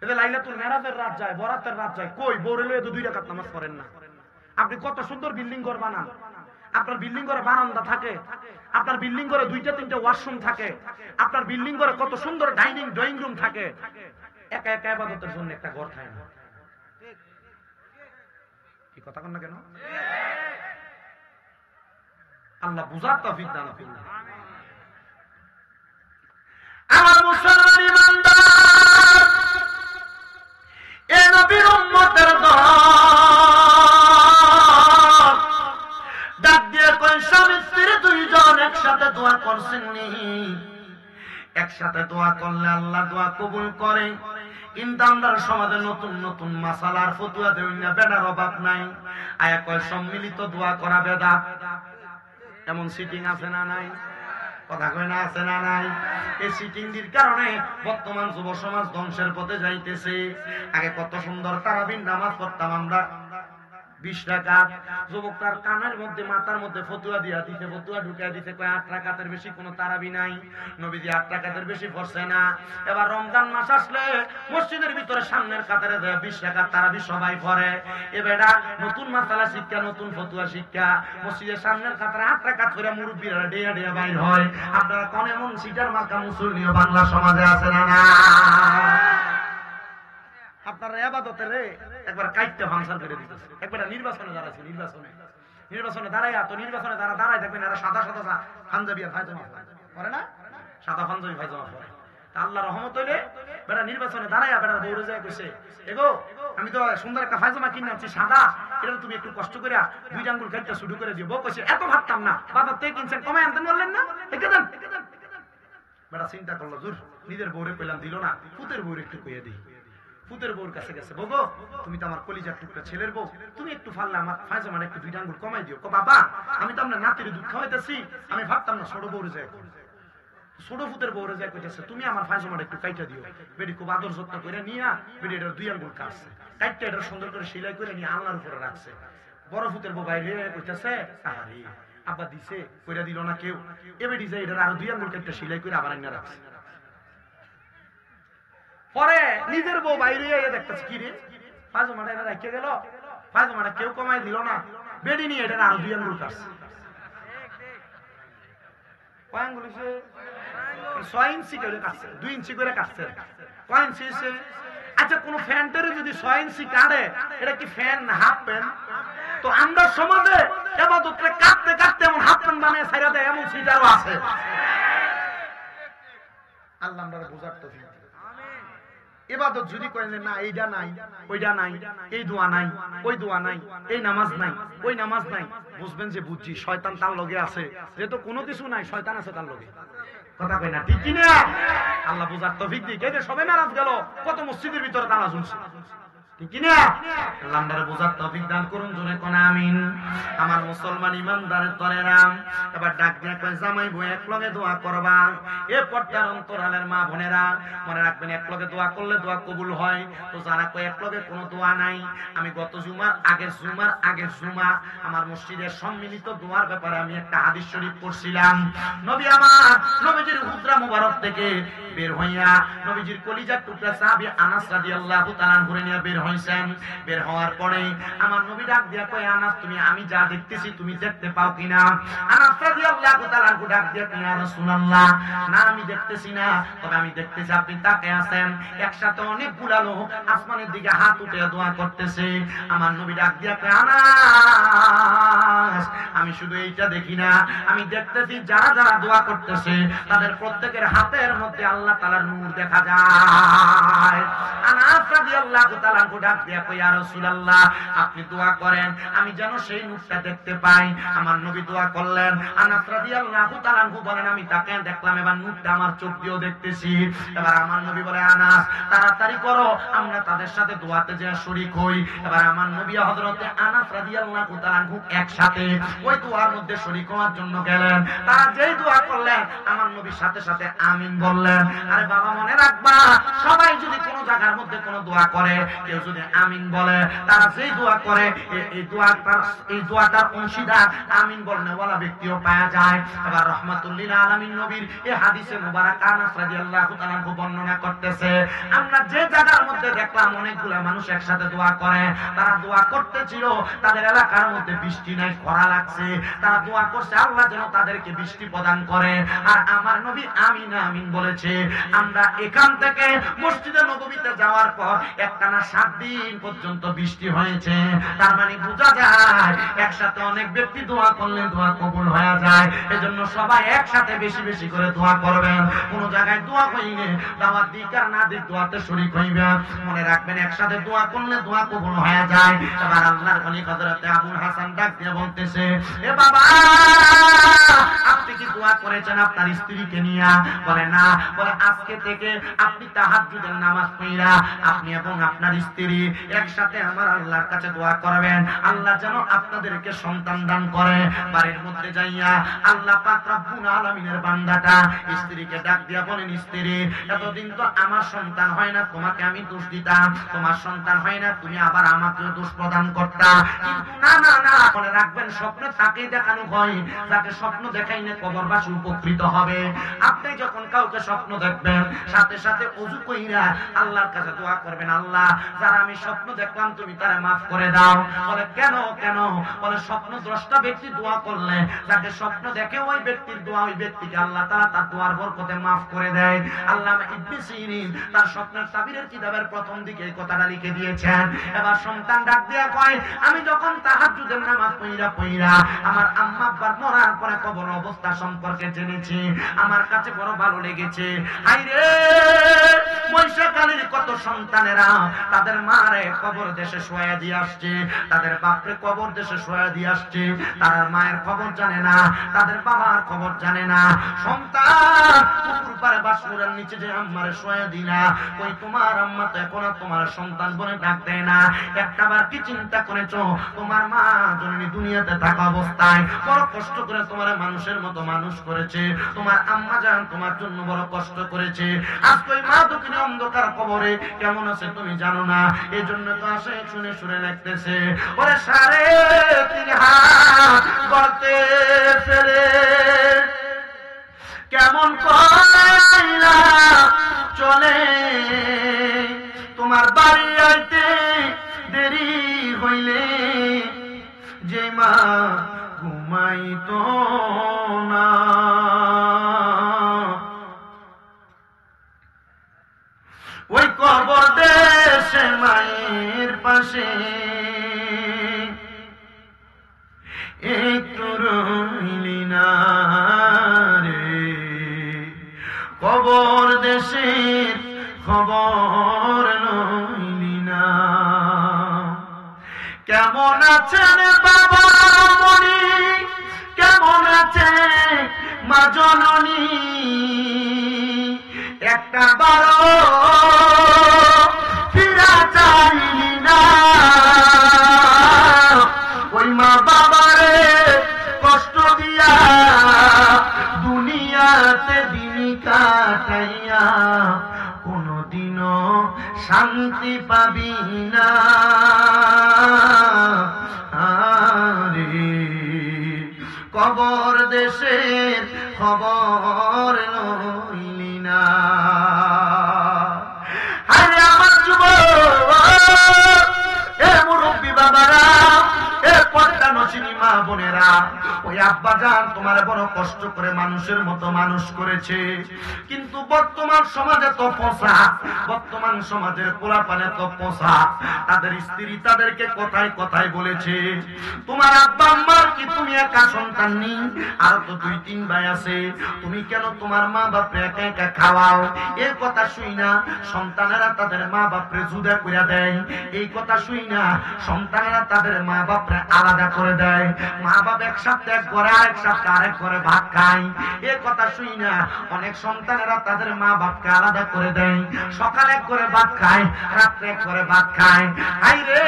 এতে লাইলাতুল মেরাজের রাত যায়, বরাতের রাত যায়, কই বউরে লয়ে তো 2 রাকাত নামাজ পড়েন না। আপনি কত সুন্দর বিল্ডিং ঘর বানান, আপনার বিল্ডিং ঘরে বারান্দা থাকে, আপনার বিল্ডিং ঘরে 2টা 3টা ওয়াশরুম থাকে, আপনার বিল্ডিং ঘরে কত সুন্দর ড্রয়িং রুম থাকে, একা একা ইবাদতের জন্য একটা ঘর থাকে না। কি কথা কন না কেন? আল্লাহ বুঝার তৌফিক দান করুন। আমার মুসলমান ইমানদার, এ নবীর দোয়া করছেন নি? একসাথে দোয়া করলে আল্লাহ দোয়া কবুল করে, কিন্তু আমরা সমাজে নতুন নতুন মাসালার ফতুয়া দেই না, বেদার অভাব নাই। আয়া কয় সম্মিলিত দোয়া করা বেদাত, এমন সিটিং আছে না নাই? কথা কয় না আছে না নাই? এই সিটিংটির কারণে বর্তমান যুব সমাজ ধ্বংসের পথে যাইতেছে। আগে কত সুন্দর তারাবির নামাজ পড়তাম আমরা, 20 রাকাত। যুবকটার কানের মধ্যে মাথার মধ্যে ফতুয়া দিয়া দিতে, ফতুয়া ঢুকাই দিতে, কয় 8 রাকাতের বেশি কোনো তারাবি নাই, নবীজি 8 রাকাতের বেশি পড়ছে না। এবার রমজান মাস আসলে মসজিদের ভিতরে সামনের কাতারে 20 রাকাত তারাবি সবাই পড়ে। এবারে নতুন মাসালা শিক্ষা, নতুন ফতুয়া শিক্ষা, মসজিদের সামনের কাতারে 8 রাকাত করে মুরব্বিরা ডেয়া ডেয়া বাইর হয়। আপনারা কোন এমন সিটার মার্কা মুসল্লিও বাংলা সমাজে আছে না? না, আপনারা ইবাদতের একবার কাইটটা ফাংশন করে দিতেছে। একবার নির্বাচনে দাঁড়াচ্ছে, নির্বাচনে দাঁড়াইয়া তো নির্বাচনে যারা দাঁড়ায় দেখবেন এরা সাদা সাদা পাঞ্জাবি আর পায়জামা করে না, সাদা পাঞ্জাবি পায়জামা পরে। আল্লাহ রহমত হইলে বেটা নির্বাচনে দাঁড়াইয়া বেটা দৌড়ে যায় কইছে, এগো আমি তো সুন্দর একটা পায়জামা কিনে আনছি সাদা, এটা তুমি একটু কষ্ট করে 2 আঙ্গুল কাটটা শুরু করে দিও। বউ কইছে এত ভাবতাম না, বাজার থেকে কিনছেন কমাই আনতেন বললেন না, এটা দেন। বেটা চিন্তা করলো, জোর নিজের বউরে কইলাম দিল না, পুতের বউরে একটু কইয়া দিই। পুতের বউর কাছে গেছে, বগো তুমি তো আমার কলিজার টুকরা ছেলের বউ, তুমি একটু ফাললে আমার পায়জামার একটু 2 আঙ্গুল কমাই দিও। বাবা আমি তো আপনার নাতির দুধ খাওয়াইতেছি, আমি ভাবতাম না ছোট বউরে যায়, ছোট পুতের বউরে যায় কইতেছে তুমি আমার পায়জামাটা একটু কাইটা দিও। বেডি খুব আদর যত্ন করে নিয়া বেডি এটার 2 আঙ্গুল কাটছে, কাইটা এটা সুন্দর করে সেলাই করে নিয়ে আলনার উপরে রাখছে। বড় পুতের বউ বাইরে কইতেছে আরে আব্বা দিছে, কইরা দিল না কেউ। এবেডি যায় এটার আরো 2 আঙ্গুল কাইটা সেলাই করে আবার আইনা রাখছে। পরে নিজের বউ বাইরে দেখতেছে কি রে পায়জামাটা এটা রেখে গেল, পায়জামাটা কেউ কমাই দিল না, বেডি নিয়ে এটা আরো 2 আঙ্গুল কাটছে। কয় আঙ্গুল হইছে? 6 ইঞ্চি করে কাটছে, 2 ইঞ্চি করে কাটছে। কয় ইঞ্চি হইছে? আচ্ছা কোন ফ্যানটারে যদি 6 ইঞ্চি কাটে এটা কি ফ্যান না হাফ প্যান্ট? তো আমরা সমাজে ইবাদতকে কাটতে কাটতে এমন হাফ প্যান্ট বানিয়ে ছাইরা দেয়, এমন সিটারও আছে। আল্লাহ আমরা বুঝার তৌফিক দিন। ইবাদত যদি করেন না এইটা নাই, ওইটা নাই, এই দোয়া নাই, ওই দোয়া নাই, এই নামাজ নাই, ওই নামাজ নাই, বুঝবেন যে বুঝছি শয়তান তার লগে আছে। যেহেতু কোনো কিছু নাই, শয়তান আছে তার লগে। কথা কই না, ঠিক কি না? আল্লাহ বুঝার তৌফিক দিক। এই যে সবে নারাজ গেল, কত মসজিদের ভিতরে তালা ঝুলছে, ঠিক কি না? আল্লাহ আমাদের বুঝার তৌফিক দান করুন, জোরে কোন আমিন। আমার মুসলমান ইমানদারের তরেরা এবার ডাক দিয়ে কয় জামাই বউ এক লগে দোয়া করবা। এ পর্দার অন্তরালের মা বোনেরা মনে রাখবেন, এক লগে দোয়া করলে দোয়া কবুল হয়। তো যারা কয় এক লগে কোনো দোয়া নাই, আমি গত জুমার আগের জুমা আমার মসজিদের সম্মিলিত দোয়ার ব্যাপারে আমি একটা হাদিস শরীফ পড়ছিলাম। নবী আমার নবীজির হুজরা মুবারক থেকে বের হইয়া নবীজির কলিজার টুকরা সাহাবী আনাস রাদিয়াল্লাহু তাআলা ঘুরে নিয়ে বের হইছেন। বের হওয়ার পরে আমার নবী ডাক দিয়া কয় আনাস তুমি আমি যা দেখতেছি তুমি দেখতে পাও কিনা? আনাস রাদিয়াল্লাহু তাআলা ডাক দিয়া কয় ইয়া রাসূলুল্লাহ না আমি দেখতেছি না, তবে আমি দেখতেছি আপনি তাকিয়ে আছেন, একসাথে অনেকগুলা লোক আসমানের দিকে হাত উঠে দোয়া করতেছে। আমার নবী ডাক দিয়া কয় আনাস আমি শুধু এইটা দেখি না, আমি দেখতেছি যারা যারা দোয়া করতেছে তাদের প্রত্যেকের হাতের মধ্যে আল্লাহ তাআলার নূর দেখা যায়। আনাস রাদিয়াল্লাহু তাআলা ডাক দিয়া কয় ইয়া রাসূলুল্লাহ আপনি দোয়া করেন আমি যেন সেই নূরটা দেখতে পাই। আমার নবী দোয়া করলেন। আনাস রাদিয়াল্লাহু তাআলা বলেন আমি তাকে দেখলাম, এবার নূরটা আমার চোখ দিয়েও দেখতেছি। এবার আমার নবী বলে আনাস তাড়াতাড়ি করো আমরা তাদের সাথে দোয়াতে যে শরীক হই। এবার আমার নবী হযরতে আনাস রাদিয়াল্লাহু তাআলা একসাথে ওই দোয়ার মধ্যে শরীক হওয়ার জন্য গেলেন। তারা যেই দোয়া করলেন আমার নবীর সাথে সাথে আমিন বললেন। আরে বাবা মনে রাখবা, সবাই যদি কোনো জায়গার মধ্যে কোনো দোয়া করে, কেউ যদি আমিন বলে, তারা যেই দোয়া করে এই দোয়াটার অংশীদার আমিন বলনেওয়ালা ব্যক্তিও পাওয়া যায়। এবার রাহমাতুল লিল আলামিন নবীর এই হাদিসে মুবারক আনাস রাদিয়াল্লাহু তাআলা বর্ণনা করতেছে, আমরা যে জায়গার মধ্যে দেখলাম অনেকগুলা মানুষ একসাথে দোয়া করে, তারা দোয়া করতেছিল তাদের এলাকার মধ্যে বৃষ্টি নাই, খরা লাগছে, তারা দোয়া করছে আল্লাহ যেন তাদেরকে বৃষ্টি প্রদান করে। আর আমার নবী আমিন আমিন বলেছে। আমরা এখান থেকে মসজিদে নববীতে যাওয়ার পর একটানা 7 দিন পর্যন্ত বৃষ্টি হয়েছে। তার মানে বোঝা যায় একসাথে অনেক ব্যক্তি দোয়া করলে দোয়া কবুল হয়ে যায়। এজন্য সবাই একসাথে বেশি বেশি করে দোয়া করবেন। কোন জায়গায় দোয়া হইলে দাওয়াত দিক আর না দিক দোয়াতে শরীক হইবেন। মনে রাখবেন একসাথে দোয়া করলে দোয়া কবুল হয়ে যায়। এবার আল্লাহর ওলি হযরতে আবুল হাসান ডাক দিয়ে বলতেছে, এ বাবা আপনি কি দোয়া করেছেন আপনার স্ত্রীকে নিয়ে? বলে না। বলে আজকে থেকে আপনি তাহাজ্জুদের নামাজ পড়া আপনি এবং আপনার স্ত্রী একসাথে আমার আল্লাহর কাছে দোয়া করবেন, আল্লাহ যেন আপনাদেরকে সন্তান দান করে। বাড়ির মধ্যে যাইয়া আল্লাহ পাক রব্বুল আলামিনের বান্দাটা স্ত্রীকে ডাক দিয়া বলেন, স্ত্রী এতদিন তো আমার সন্তান হয় না, তোমাকে আমি দোষ দিতাম, তোমার সন্তান হয় না তুমি আবার আমাকে দোষ প্রদান করতা। কিন্তু না না না, মনে রাখবেন স্বপ্নে তাকেই দেখানো হয় যাকে স্বপ্ন দেখাইলে কবরবাসী উপকৃত হবে। আপনি যখন কাউকে স্বপ্ন দেখবেন সাথে সাথে ওযু কইরা আল্লাহর কাছে দোয়া করবেন, আল্লাহ যারা আমি স্বপ্ন দেখলাম তুমি তারে মাফ করে দাও। বলে কেন কেন? বলে স্বপ্ন দ্রষ্টা ব্যক্তি দোয়া করলে যাকে স্বপ্ন দেখে ওই ব্যক্তির দোয়া ওই ব্যক্তিকে আল্লাহ তাআলা তার দোয়ার বরকতে মাফ করে দেয়। আল্লামা ইবনে সিরিন তার স্বপ্নের তাবিরের কিতাবের প্রথম দিকে এই কথাটা লিখে দিয়েছেন। এবার সন্তান ডাক দিয়া কয়, আমি যখন তাহাজ্জুদের নামাজ পড়া আমার আম্মা আব্বার মরার পরে কবর অবস্থা সম্পর্কে জেনেছি, আমার কাছে বড় ভালো লেগেছে। হায়রে বৈশাখালীর কত সন্তানেরা তাদের মারে কবর দেশে শোয়া দিয়ে আসছে, তাদের বাপরে কবর দেশে শোয়া দিয়ে আসছে, তার মায়ের খবর জানে না, তাদের বাবার খবর জানে না। সন্তান পুকুর পাড়ে বাঁশমুড়ার নিচে যে আম্মারে শোয়া দিনা, কই তোমার আম্মা তো এখন আর তোমার সন্তান বলে ডাক দেয় না। একটাবার কি চিন্তা করেছো তোমার মা জননী দুনিয়াতে থাকা অবস্থায় বড় কষ্ট করে তোমার মানুষের মতো মানুষ করেছে, তোমার আম্মা জান তোমার জন্য বড় কষ্ট করেছে, আজকে ওই মা দক্ষিণে অন্ধকার কবরে কেমন আছে তুমি জানো না। এই জন্য তো আসে শুনে শুনে লাগতেছে, ওরে 3.5 হাত গর্তে ফেলে কেমন কইলা চলে, তোমার বাড়ি আইতে দেরি হইলে যে মা ঘুমাইতো না। ওই কবর দেশে মায়ের পাশে একটু রইলি না রে, কবর দেশের খবর লইলি না। কেমন আছেন বাবা মনি, কেমন আছে মা জননী, একটা বারো ফিরা চাইলি না। ওই মা বাবারে কষ্ট দিয়া দুনিয়াতে দিন কাটাইয়া কোনদিনও শান্তি পাবি না আরে, কবর দেশের খবর লইলি না। আরে আমার যুবক এ মুরব্বী বাবারা, এ পর্দা নসিনী মা বোনেরা, ওই আব্বা জান তোমার বড় কষ্ট করে মানুষের মতো মানুষ করেছে, কিন্তু বর্তমান সমাজে তো পোষা, বর্তমান সমাজের পোলাপানে তো পোষা, তাদের স্ত্রী তাদেরকে কথায় কথায় বলেছে, তোমার আব্বা আম্মার কি তুমি একা সন্তান নি, আর তো 2-3 ভাই আছে, তুমি কেন তোমার মা বাপরে একা একা খাওয়াও? এই কথা শুই না সন্তানেরা তাদের মা বাপরে জুদা করে দেয়, এই কথা শুই না সন্তানেরা তাদের মা বাপরে আলাদা করে দেয়, মা বাপ এক সপ্তাহ এক ঘরে আরেক সপ্তাহ আরেক ঘরে ভাত খায়, এই কথা শুই না অনেক সন্তানেরা তাদের মা বাপকে আলাদা করে দেয়, সকালে এক ঘরে ভাত খায় রাত্রে এক ঘরে ভাত খায়। হায়রে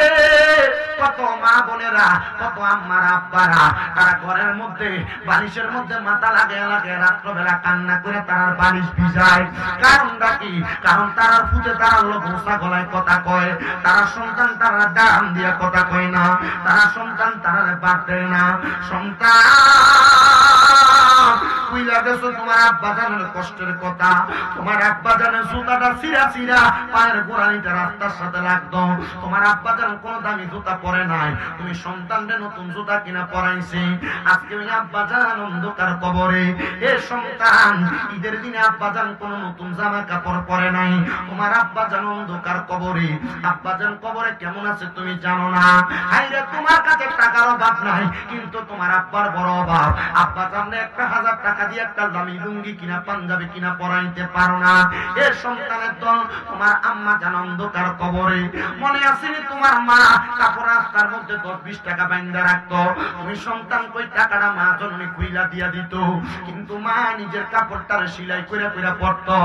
কত মা বোনেরা কত আম্মারা আব্বারা তারা ঘরের মধ্যে বালিশের মধ্যে মাথা লাগে লাগে রাত্রবেলা কান্না করে তারা বালিশ ভিজায়। কারণটা কি? কারণ তারা ফুটে তারা লোক ঘোষা গলায় কথা কয়, তারা সন্তান তারা ডান দিয়ে কথা কয় না, তারা সন্তান তারা বাদ দেয় না। সন্তান বুইলা গেছো তোমার আব্বা জানের কষ্টের কথা, তোমার আব্বা জানের জুতাটা চিরা চিরা পায়ের গোড়ালিটা রাস্তার সাথে লাগতো, তোমার আব্বা জান কোন দামি জুতা পরে নাই, তুমি সন্তানদের নতুন জুতা কিনা পরাইছে, আজকে ওই আব্বা জান অন্ধকার কবরে। এ সন্তান ঈদের দিনে আব্বা জান কোন নতুন জামা কাপড় পরে নাই, তোমার আব্বা জান অন্ধকার কবরে। আব্বা জান কবরে কেমন আছে তুমি জানো না। হায়রে তোমার কাছে টাকার অভাব নাই, কিন্তু তোমার আব্বার বড় অভাব। আব্বা জানলে 1000 টাকা টাকা দিয়ে একটা দামি লুঙ্গি কিনা পাঞ্জাবি কিনা পরাইতে পারো না। এ সন্তানের দল, তোমার আম্মা জান অন্ধকার কবরে। মনে আসেনি তোমার মা কাপড় রাস্তার মধ্যে 10-20 টাকা বাইন্দা রাখতো, তুমি সন্তান কই টাকাটা মা জননী খুইলা দিয়া দিত, কিন্তু মা নিজের কাপড়টার সেলাই করে করে পড়তো।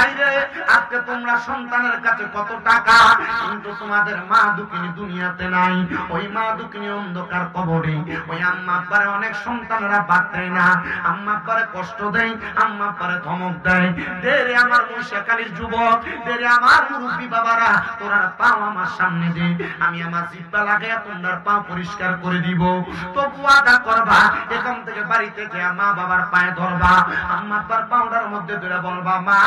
আইরে আজকে তোমরা সন্তানের কাছে কত টাকা, কিন্তু তোমাদের মা দুঃখিনী দুনিয়াতে নাই। ওই মা দুঃখিনী অন্ধকার কবরে। ওই আম্মা আব্বারে অনেক সন্তানরা বাদ দেয় না, আম্মা আব্বারে কষ্ট দেয়, আম্মা আব্বারে ধমক দেয়। দেরে আমার মহিষাকালীর যুবক, দেরে আমার মুরব্বী বাবারা, তোরা পাও আমার সামনে দে, আমি আমার জিব্বা লাগাইয়া তোমার পা পরিষ্কার করে দিব। তবু আদা করবা, এখান থেকে বাড়িতে গিয়ে মা বাবার পায়ে ধরবা, আম্মা আব্বার পাউডার মধ্যে ধরে বলবা, মা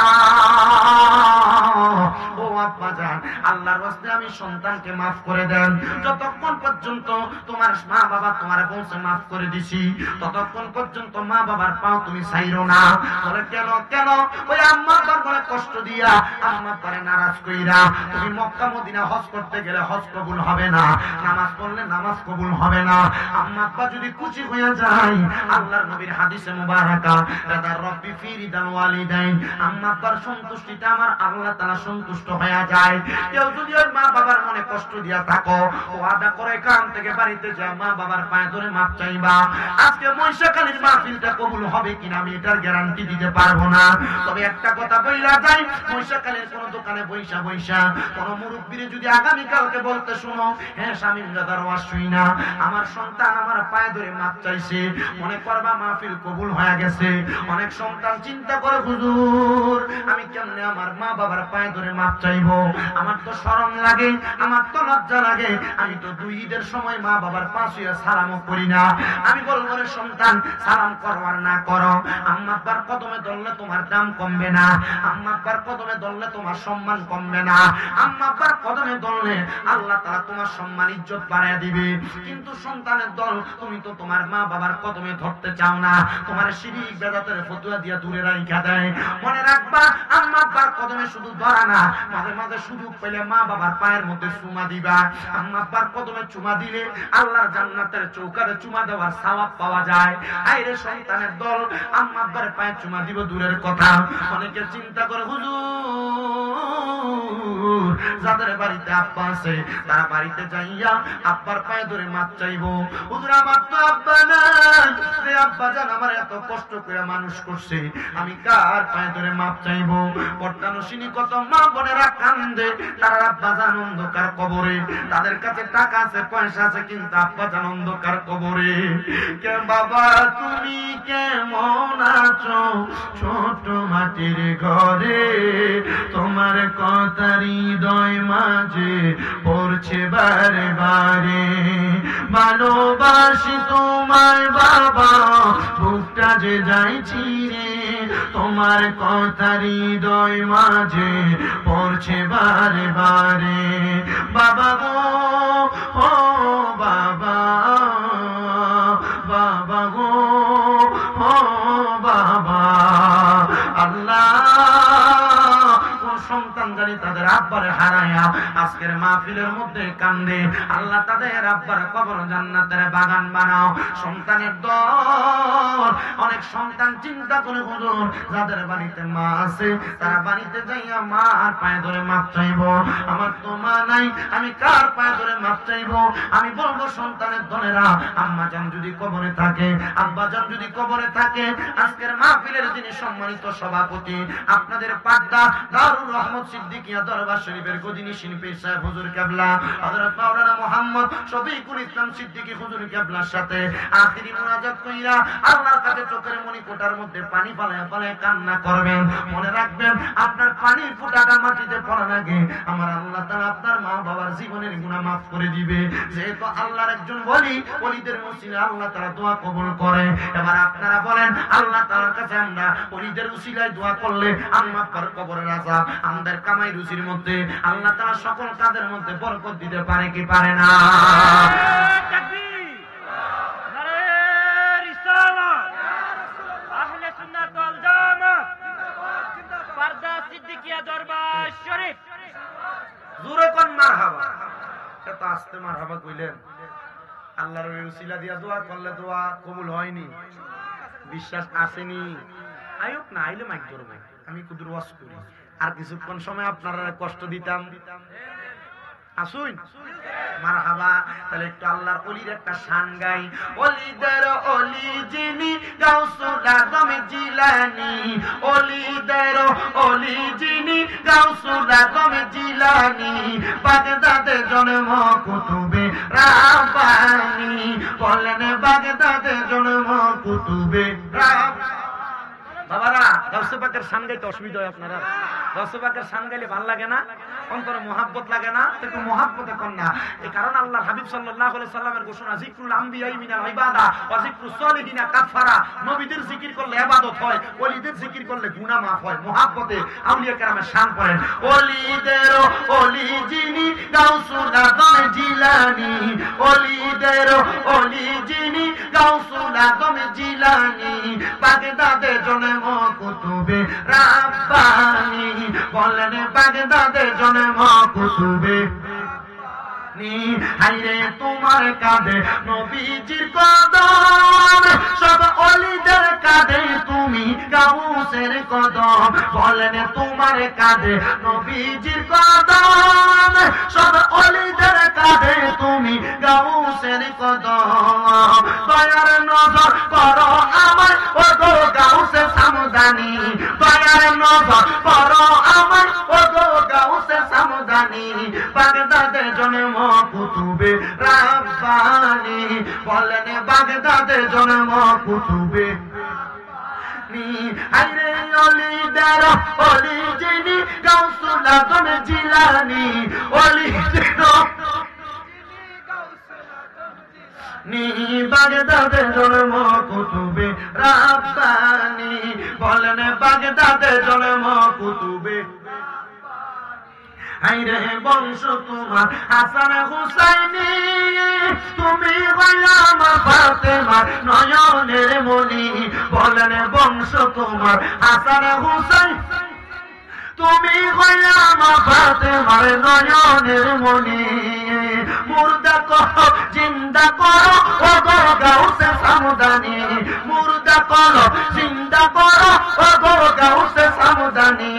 ও আব্বা জান, আল্লাহর রাস্তে আমি সন্তানকে মাফ করে দেন। যতক্ষণ পর্যন্ত তোমার মা বাবা তোমার বলছে মাফ করে দিছি, ততক্ষণ পর্যন্ত মা বাবার পাও তুমি ছাইরো না। বলে কেন কেন? ওই আম্মা আব্বার বলে কষ্ট দিয়া, আম্মা আব্বারে নারাজ কইরা তুমি মক্কা মদিনা হজ করতে গেলে হজ কবুল হবে না, নামাজ পড়লে নামাজ কবুল হবে না। আম্মা আব্বা যদি খুশি হয়ে যায়, আল্লাহর নবীর হাদিসে মুবারাকা, রাদা রব্বি ফি রিদাল ওয়ালিদাইন, আম্মা আব্বার সন্তুষ্টিতে আমার আল্লাহ তাআলা সন্তুষ্ট হয়ে যায়। কেউ যদি ওই মা বাবার মনে কষ্ট দিয়া থাকো, ওয়াদা করে কাম থেকে বাড়িতে যা মা বাবার পায়ে ধরে মাপ চাইবা। আজকে মহিষাকালীর মাহফিলটা কবুল হবে কিনা আমি এটার গ্যারান্টি দিতে পারবো না, তবে একটা কথা বইলা যাই, মহিষাকালীর কোন দোকানে বইসা বইসা কোন মুরব্বিরে যদি আগামী কালকে বলতে শুনো, হ্যাঁ স্বামীর দাদার ওয়াজ শুই না, আমার সন্তান আমার পায়ে ধরে মাপ চাইছে, মনে করবা মাহফিল কবুল হয়ে গেছে। অনেক সন্তান চিন্তা করে, হুজুর আমি কেমনে আমার মা বাবার পায়ে ধরে মাপ চাইবো, আমার তো শরম লাগে, আমার তো লজ্জা লাগে, আমি তো 2 ঈদের সময় মা বাবার পাশে সালামও করি না। আমি বলবো রে সন্তান, সালাম করো আর না করো, আম্মা আব্বার কদমে ধরলে তোমার দাম কমবে না, আম্মা আব্বার কদমে ধরলে তোমার সম্মান কমবে না, আম্মা আব্বার কদমে ধরলে আল্লাহ তাআলা তোমার সম্মান ইজ্জত বাড়ায় দিবে। কিন্তু সন্তানের দল, তুমি তো তোমার মা বাবার কদমে ধরতে চাও না, তোমার শিরিক বেদাতের ফতোয়া দিয়া দূরে রাইখা দেয়। মনে রাখবা, আম্মা আব্বার কদমে শুধু ধরা না, মাঝে মাঝে সুযোগ পেলে মা বাবার পায়ের মধ্যে চুমা দিবা। আম্মা আব্বার কদমে চুমা দিলে আল্লাহর জান্নাতের চৌকারে চুমা দেওয়ার সওয়াব পাওয়া যায়। আইরে সন্তানের দল, আম্মা আব্বার পায়ে চুমা দিব দূরের কথা, অনেকে চিন্তা করে, হুজুর যাদের বাড়িতে আব্বা আছে তারা বাড়িতে যাইয়া আব্বার পায়ে ধরে মাপ চাইবো। হুজুর আমার তো আব্বা নাই, যে আব্বা জান আমার এত কষ্ট করে মানুষ করছে, আমি কার পায়ে ধরে মাপ চাইবো? পর্দানসিনী কত মা বোনেরা কান্দে, তারা আব্বা জান অন্ধকার কবরে, তাদের কাছে টাকা আছে পয়সা আছে, কিন্তু আব্বা জান অন্ধকার কবরে। কে বাবা তুমি কেমন আছো ছোট মাটির ঘরে, তোমার কথা হৃদয় মাঝে পড়ছে বারে বারে, ভালোবাসি তোমায় বাবা বুকটা যে যাইছি রে, তোমার কথা হৃদয় মাঝে পড়ছে বারে বারে, বাবা গো ও বাবা, বাবা গো ও বাবা। আল্লাহ সন্তান জানি তাদের আব্বারে হারায়া আজকের মাহফিলের মধ্যে কান্দে, আল্লাহ তাদের আব্বার কবর জান্নাতের বাগান বানাও। সন্তানের দল, অনেক সন্তান চিন্তা করে, হুজুর যাদের বাড়িতে মা আছে তারা বাড়িতে যাইয়া মার পায়ে ধরে মাপ চাইবো, আমার তো মা নাই, আমি কার পায়ে ধরে মাপ চাইবো? আমি বলবো সন্তানের দলেরা, আম্মা জান যদি কবরে থাকে, আব্বা জান যদি কবরে থাকে, আজকের মাহফিলের যিনি সম্মানিত সভাপতি, আপনাদের পাড্ডা দারুল রহমত সিদ্দিকিয়া দরবার শরীফের গদিনী শিল্পী সাহেব হুজুর কেবলা হযরত মাওলানা মুহাম্মদ শফিকুল ইসলাম সিদ্দিকী হুজুর কেবলার সাথে আখিরি মুনাজাত কইরা আল্লাহর কাছে চোখের মনি ফোঁটার মধ্যে পানি ফেলায় ফেলায় কান্না করবেন। মনে রাখবেন, আপনার পানি ফোঁটাটা মাটিতে পড়ার আগে আমার আল্লাহ তাআলা আপনার মা বাবার জীবনের গুনাহ মাফ করে দিবে। যেহেতু আল্লাহর একজন ওলি, ওলিদের উসিলা আল্লাহ তাআলা দোয়া কবুল করে। এবার আপনারা বলেন, আল্লাহ তাআলার কাছে আমরা ওলিদের উসিলায় দোয়া করলে আম্মা পার কবরের আযাব আমাদের কামাই রুজির মধ্যে আল্লাহ তাআলা সকল কাজের মধ্যে বরকত দিতে পারে কি পারে না? তাকবীর, নারে রিসালাত, আহলে সুন্নাত ওয়াল জামাত, পারদা সিদ্দিকিয়া দরবার শরীফ, জোরে কোন মারহাবা। এত আস্তে মারহাবা কইলেন, আল্লাহর উসিলা দিয়া দোয়া করলে দোয়া কবুল হয়নি। বিশ্বাস আসেনি আয়ুক না আইলে মাইক ধরবে আমি কুদুর ওয়াজ করি আর কিছুক্ষণ সময় আপনারা কষ্ট দিতাম আসুন মারহাবা তাহলে একটু আল্লাহর ওলির একটা শান গাই ওলিদের ওলি যিনি গাউসুল আজম জিলানী ওলিদের ওলি যিনি গাউসুল আজম জিলানী বাগদাদে জন্ম কুতুবে রাব্বানী বলেন বাগদাদে জন্ম কুতুবে রাব্বানী বাবারা গাউসে পাকের শান গাইতে অসুবিধা হয় আপনারা গাউসে পাকের শান গাইলে ভালো লাগে না অন্তরে মহাব্বত লাগে না একটু মহাব্বতে কর না এই কারণ আল্লাহ হাবিব সাল্লাল্লাহু আলাইহি সাল্লামের ঘোষণা যিকরুল আমবিয়াই মিনাল ইবাদা ওয়া যিকরুস সালিহিনা কাফারা নবীদের জিকির করলে ইবাদত হয় ওলিদের জিকির করলে গুনাহ maaf হয় মহাব্বতে আউলিয়া কেরামের শান করেন ওলিদের ওলি যিনি গাউসুল আজম জিলানী ওলিদের ওলি যিনি গাউসুল আজম জিলানী বাগদাদে জন্ম কুতুবে রাব্বানী বলেন বাগদাদে জন্ম কুতুবে হাইরে তোমার কাঁধে নবীজির কদম সব ওলিদের কাঁধে তুমি গাউসের কদম বলেন তোমার কাঁধে নবীজির কদম সব ওলিদের কাঁধে তুমি গাউসের কদম দয়ার নজর করো আমার ও গো গাউসে সামদানি দয়ার নজর করো আমার ও গো গাউসে সামদানি বাগদাদে জন্ম কুতুবে রাব্বানী বলেন বাগদাদে জন্ম কুতুবে আইরে ওলিদের ওলি যিনি গাউসুল আজম জিলানী ওলিদের বাগদাদে জন্ম কুতুবে রাব্বানী বলেন বাগদাদে জন্ম কুতুবে আইরে বংশ তোমার হাসান হুসাইনি তুমি হইলা আমার ফাতেমা নয়নের মনি বলেন বংশ তোমার হাসান হুসাইন তুমি হইলা আমার ফাতেমার নয়নের মনি মুর্দা করো জিন্দা করো ও গো গাউসে সামদানি মুর্দা করো জিন্দা করো ও গো গাউসে সামদানি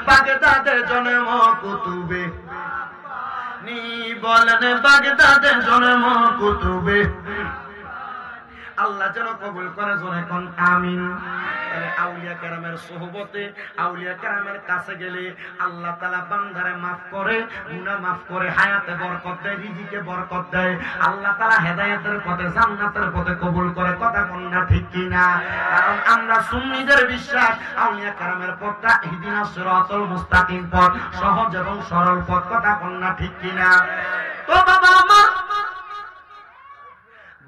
বাগদাদে জন্ম কুতুবে বলেন বাগদাদে জন্ম কুতুবে আল্লাহ যেন কবুল করে জোরে কোন আমিন আউলিয়া কেরামের সোহবতে আউলিয়া কেরামের কাছে গেলে আল্লাহ তাআলা বান্দারে maaf করে গুনাহ maaf করে হায়াতে বরকত দেয় রিজিকে বরকত দেয় আল্লাহ তাআলা হেদায়েতের পথে জান্নাতের পথে কবুল করে কথা কোন না ঠিক কি না কারণ আমরা সুন্নিদের বিশ্বাস আউলিয়া কেরামের পথটা ইহদিনাস সিরাতাল মুস্তাকিম পথ সহজ এবং সরল পথ কথা কোন না ঠিক কি না তো বাবা আমার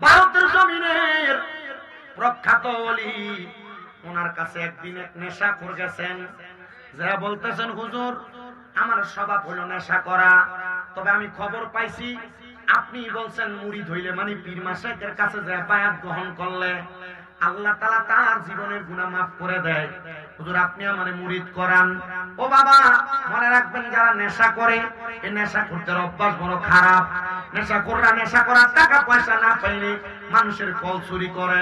ভারতের জমিনের প্রখ্যাত ওলি ওনার কাছে একদিন এক নেশা করে গেছেন যারা বলতেছেন হুজুর আমার স্বভাব হলো নেশা করা তবে আমি খবর পাইছি আপনি বলছেন মুরিদ হইলে মানে পীর মাশায়েখের কাছে যে বায়াত গ্রহণ করলে আল্লাহ তাআলা তার জীবনের গুনাহ maaf করে দেয় হুজুর আপনি আমারে মুরিদ করান ও বাবা মনে রাখবেন যারা নেশা করে এই নেশা করতে অভ্যাস বড় খারাপ নেশা করার টাকা পয়সা না পাইলে মানুষের কল চুরি করে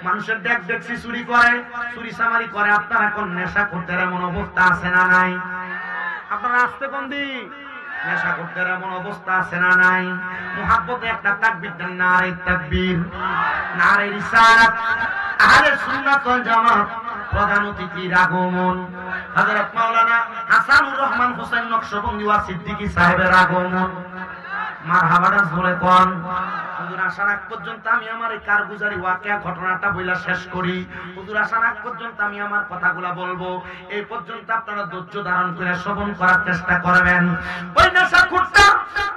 মানুষের ডেকসি চুরি করে চুরি চামারি করে আপনারা কোন নেশা করতে এমন অবস্থা আছে না নাই আপনারা আসতে কোন দিন নেশা করতে এমন অবস্থা আছে না নাই মুহাব্বতে একটা তাকবীর দেন নারে তাকবীর নারে রিসালাত আহলে সুন্নাত ওয়াল জামাত প্রধান অতিথির আগমন হযরত মাওলানা হাসানুর রহমান হোসেন নকশবন্দি ওয়া সিদ্দিকী সাহেবের আগমন মারহাবাটা জোরে কোন হুজুর আসার আগ পর্যন্ত আমি আমার এই কারগুজারি ওয়াকিয়া ঘটনাটা বইলা শেষ করি হুজুর আসার আগ পর্যন্ত আমি আমার কথাগুলা বলবো এই পর্যন্ত আপনারা ধৈর্য ধারণ করে শ্রবণ করার চেষ্টা করবেন ওই নেশাখোরটা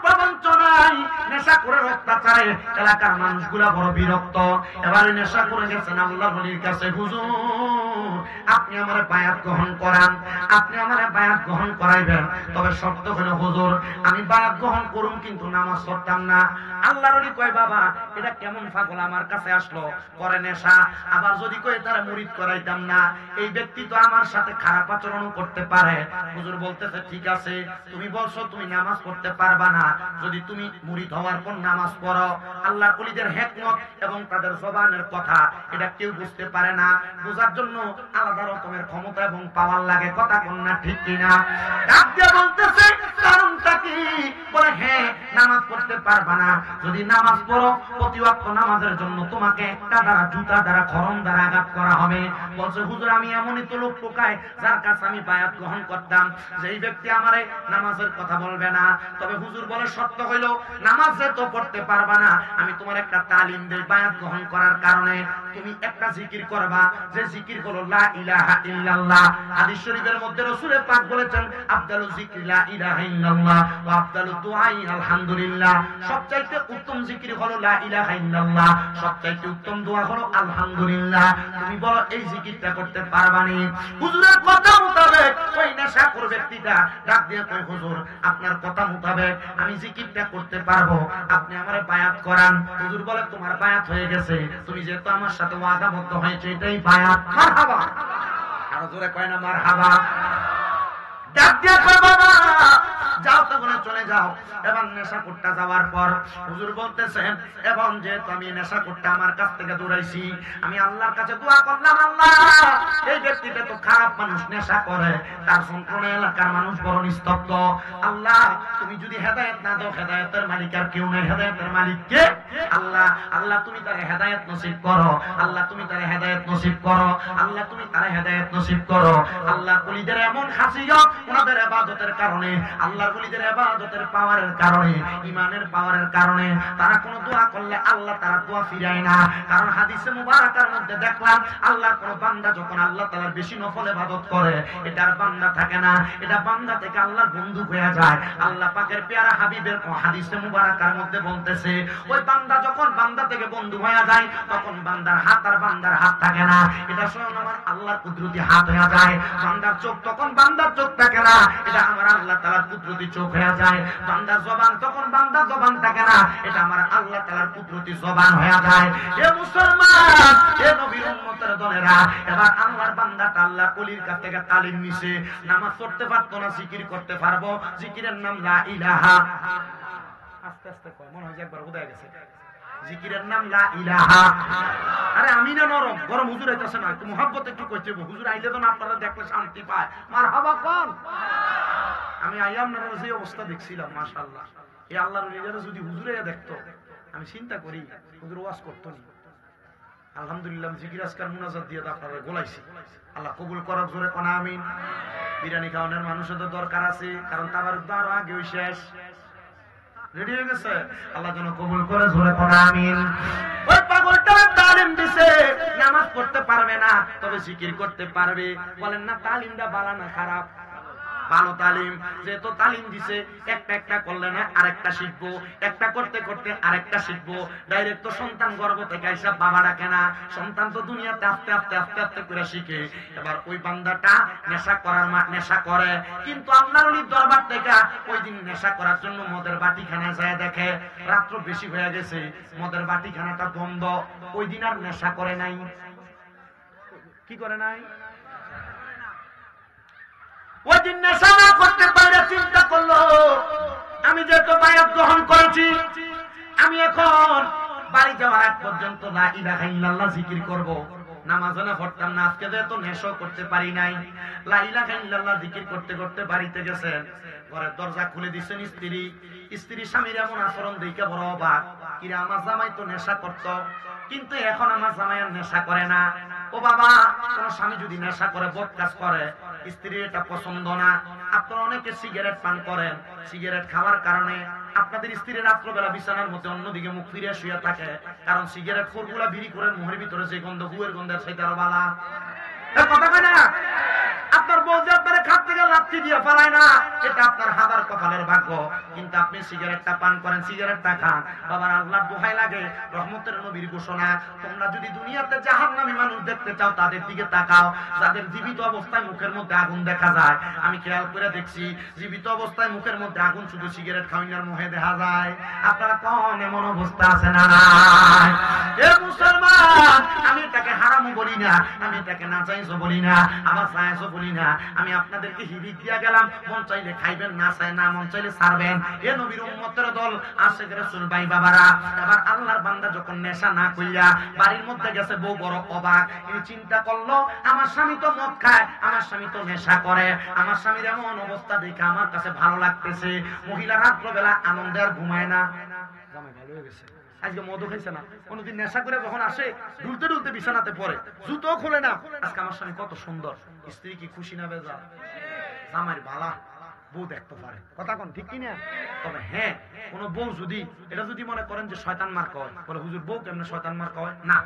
প্রবঞ্চনায় নেশা করে অত্যাচারে এলাকার মানুষগুলা বড় বিরক্ত এবারে নেশা করে গেছেন আল্লাহর ওলির কাছে হুজুর আপনি আমার বায়াত গ্রহণ করান, আপনি আমার বায়াত গ্রহণ করাইবেন, তবে শর্ত হলো হুজুর আমি বায়াত গ্রহণ করুন কিন্তু নামাজ পড়তাম না। আল্লাহর ওলি কয় বাবা এটা কেমন পাগল আমার কাছে আসলো, করে নেশা, আবার যদি কয় তারা মুরিদ করাইতাম না, এই ব্যক্তি তো আমার সাথে খারাপ আচরণ করতে পারে। হুজুর বলতেছে ঠিক আছে, তুমি বলছো তুমি নামাজ পড়তে পারবা না, যদি তুমি মুরিদ হওয়ার পর নামাজ পড়ো, আল্লাহর ওলিদের হিকমত এবং তাদের জবানের কথা এটা কেউ বুঝতে পারে না, বোঝার জন্য আলাদা রকমের ক্ষমতা এবং পাওয়ার লাগে, কথা কোন না ঠিক কিনা? ডাক দিয়ে বলতেছে কারণটা কি? বলে হ্যাঁ নামাজ পড়তে পারবা না, যদি নামাজ পড়ো প্রতি ওয়াক্ত নামাজের জন্য তোমাকে একটা দ্বারা জুতা দ্বারা খরম দ্বারা আঘাত করা হবে। বলছে হুজুর আমি এমনই তো লোক টোকায় যার কাছে আমি বায়াত গ্রহণ করতাম, যেই ব্যক্তি আমারে নামাজের কথা বলবে না, তবে হুজুর বলে শর্ত হইল নামাজে তো পড়তে পারবা না, আমি তোমার একটা তালিম দেই বায়াত গ্রহণ করার কারণে, তুমি একটা জিকির করবা, যে জিকির হলো লা ইলাহা ইল্লাল্লাহ। হাদিস শরীফের মধ্যে রাসূল পাক বলেছেন আফদালু যিকরি লা ইলাহা ইল্লাল্লাহ ওয়া আফদালু দুআই আলহামদুলিল্লাহ, সবচাইতে উত্তম জিকির হলো লা ইলাহা ইল্লাল্লাহ, সবচাইতে উত্তম দোয়া হলো আলহামদুলিল্লাহ। তুমি বলো এই জিকিরটা করতে পারবানি? হুজুরের কথা মোতাবেক ওই নেশাখোর ব্যক্তিটা ডাক দিয়ে কয় হুজুর আপনার কথা মোতাবেক আমি জিকিরটা করতে পারবো, আপনি আমারে বায়াত করান। হুজুর বলে তোমার বায়াত হয়ে গেছে, তুমি যেহেতু আমার সাথে ওয়াদাবদ্ধ হয়েছে এটাই বায়াত। মারহাবা, আরো জোরে কয় না মারহাবা? ডাক দিয়ে কয় বাবা যাও তখন চলে যাও। এবং নেশাখোরটা যাওয়ার পর হুজুর বলতেছেন এবং যেহেতু আমি নেশাখোরটা আমার কাছ থেকে দৌড়াইছি, আমি আল্লাহর কাছে দোয়া করলাম আল্লাহ এই ব্যক্তিটা তো খারাপ মানুষ, নেশা করে, তার সম্পূর্ণ এলাকার মানুষ বড় নিস্তব্ধ, আল্লাহ তুমি যদি হেদায়েত না দাও, হেদায়েতের মালিক আর কেউ নেই, হেদায়েতের মালিক কে? আল্লাহ। আল্লাহ তুমি তার হেদায়েত নসিব করো, আল্লাহ তুমি তার হেদায়েত নসিব করো, আল্লাহ তুমি তার হেদায়েত নসিব করো। আল্লাহ ওলিদের এমন খাসিয়ত ওনাদের ইবাদতের কারণে, আল্লাহর ওলিদের ইবাদতের পাওয়ারের কারণে, ঈমানের পাওয়ারের কারণে তারা কোন দোয়া করলে আল্লাহ তারা দোয়া ফিরায় না। কারণ হাদিসে মুবারাকার মধ্যে দেখলাম আল্লাহর কোন বান্দা যখন আল্লাহ তাআলার বেশি নফল ইবাদত করে এটার বান্দা থাকে না, এটা বান্দা থেকে আল্লাহর বন্ধু হয়ে যায়। আল্লাহ পাকের পেয়ারা হাবিবের হাদিসে মুবারাকার মধ্যে বলতেছে ওই বান্দা যখন বান্দা থেকে বন্ধু হয়ে যায় তখন বান্দার হাত আর বান্দার হাত থাকে না, এটা স্বয়ং আমার আল্লাহর কুদরতি হাত হয়ে যায়। বান্দার চোখ তখন বান্দার চোখ থাকে না, এটা আমার আল্লাহ তাআলার কুদরতি চোখ হয়ে যায়। বান্দার জবান তখন বান্দার জবান থাকে না, এটা আমার আল্লাহ তাআলার কুদরতি জবান হয়ে যায়। এ মুসলমান, এ নবীর উম্মতের দলেরা, এবার আল্লাহর বান্দাটা আল্লাহর ওলির কাছ থেকে তালিম নিছে, নামাজ পড়তে পারতো না, জিকির করতে পারবো, জিকিরের নাম লা ইলাহা। আস্তে আস্তে কয়, মনে হয় যে একবার উদয় গেছে। জিকিরের নাম লা ইলাহা। আরে আমি না নরম গরম, হুজুর আইতাছে না, একটু মুহাব্বত একটু কইতে হবে, হুজুর আইলে তো না আপনারা দেখলে শান্তি পায়। মারহাবা কোন? আমি আইয়াম না যে অবস্থা দেখছিলাম মাশাআল্লাহ, এই আল্লাহর ওলিরা যদি হুজুরে দেখতো, আমি চিন্তা করি হুজুর ওয়াজ করতো না। আলহামদুলিল্লাহ জিকির আজকার মুনাজাত দিয়ে আপনারা গোলাইছি, আল্লাহ কবুল করক, জোরে কোন আমিন। বিরিয়ানি খাওয়ানোর মানুষের দরকার আছে, কারণ তাবারুক তো আরো আগে শেষ রেডি হয়ে গেছে, আল্লাহ যেন কবুল করে, জোরে কোন আমিন। ওই পাগলটা তালিম দিছে নামাজ পড়তে পারবে না তবে জিকির করতে পারবে, বলেন না তালিমটা ভালো না খারাপ? ভালো তালিম। যেহেতু তালিম দিছে একটা একটা করলে না আরেকটা শিখবো, একটা করতে করতে আরেকটা শিখবো। ডাইরেক্ট তো সন্তান গর্ভ থেকে আইসা বাবা ডাকে না, সন্তান তো দুনিয়াতে আস্তে আস্তে আস্তে আস্তে করে শিখে। এবার ওই বান্দাটা নেশা করার নেশা করে, কিন্তু আল্লাহর ওলির দরবার থেকে ওই দিন নেশা করার জন্য মদের বাটিখানা যায়, দেখে রাত্র বেশি হয়ে গেছে, মদের বাটিখানাটা বন্ধ, ওই দিন আর নেশা করে নাই। কি করে নাই? ওই দিন নেশা না করতে পারে চিন্তা করলো আমি যেহেতু বায়াত গ্রহণ করেছি, আমি এখন বাড়ি যাওয়ার আগ পর্যন্ত লা ইলাহা ইল্লাল্লাহ জিকির করব। নামাজও না পড়তাম না, আজকে যেহেতু নেশা করতে পারি নাই, লা ইলাহা ইল্লাল্লাহ জিকির করতে করতে বাড়িতে গেছেন, ঘরের দরজা খুলে দিচ্ছেন স্ত্রী। স্ত্রী স্বামীর এমন আচরণ দেখে বড় অবাক, কিরে আমার জামাই তো নেশা করতো, কিন্তু এখন আমার জামাই আর নেশা করে না। ও বাবা, কোন স্বামী যদি নেশা করে, বদ কাজ করে, স্ত্রীর এটা পছন্দ না। আপনারা অনেকে সিগারেট পান করেন, সিগারেট খাওয়ার কারণে আপনাদের স্ত্রী রাত্রবেলা বিছানার মধ্যে অন্যদিকে মুখ ফিরে শুয়ে থাকে, কারণ সিগারেট খোরগুলা বিড়ি করে মুখের ভিতরে যে গন্ধ, গুয়ের গন্ধের সেটা আরো বালা। কথা কয় না? আপনার বউ যে আপনার খাট থেকে লাথি দিয়ে ফেলায় না, এটা আপনার হাজার কপালের ভাগ্য। কিন্তু আপনি সিগারেটটা পান করেন, সিগারেটটা খান, বাবার আল্লাহর দোহাই লাগে, রহমতের নবীর ঘোষণা, তোমরা যদি দুনিয়াতে জাহান্নামী মানুষ দেখতে চাও তাদের দিকে তাকাও, যাদের জীবিত অবস্থায় মুখের মধ্যে আগুন দেখা যায়। আমি খেয়াল করে দেখছি জীবিত অবস্থায় মুখের মধ্যে আগুন শুধু সিগারেট খাওয়ানোর মোহে দেখা যায়। আপনারা কোন এমন অবস্থা আছে না নাই? এ মুসলমান, আমি এটাকে হারামও বলি না, আমি এটাকে নাজায়েজও বলি না, আবার জায়েজও বলি না। আমি আপনাদেরকে হিদিক দিয়া গেলাম, মন চাইলে খাইবেন, না চাই না মন চাইলে ছাড়বেন। এ নবীর উম্মতের দল আশিক রাসূল ভাই বাবারা, এবার আল্লাহর বান্দা যখন নেশা না কইরা বাড়ির মধ্যে গেছে, বউ বড় অবাক। তিনি চিন্তা করলো, আমার স্বামী তো মদ খায়, আমার স্বামী তো নেশা করে, আমার স্বামীর এমন অবস্থা দেখে আমার কাছে ভালো লাগতেছে। মহিলা রাত্রবেলা আনন্দে আর ঘুমায় না, জামাই ভালো হয়ে গেছে, আজকে মদও খাইছে না, কোনদিন নেশা করে যখন আসে ডুলতে ডুলতে বিছানাতে পড়ে, জুতো খোলে না। আজকে আমার স্বামী কত সুন্দর, স্ত্রী কি খুশি না বেজা? জামাইর বালা বউ দেখতে পারে, কথা কোন ঠিক কিনা? তবে হ্যাঁ, কোন বউ যদি এটা যদি মনে করেন যে শয়তান মার্কা হয়, বলে হুজুর বউ কেমনে শয়তান মার্কা হয়? না,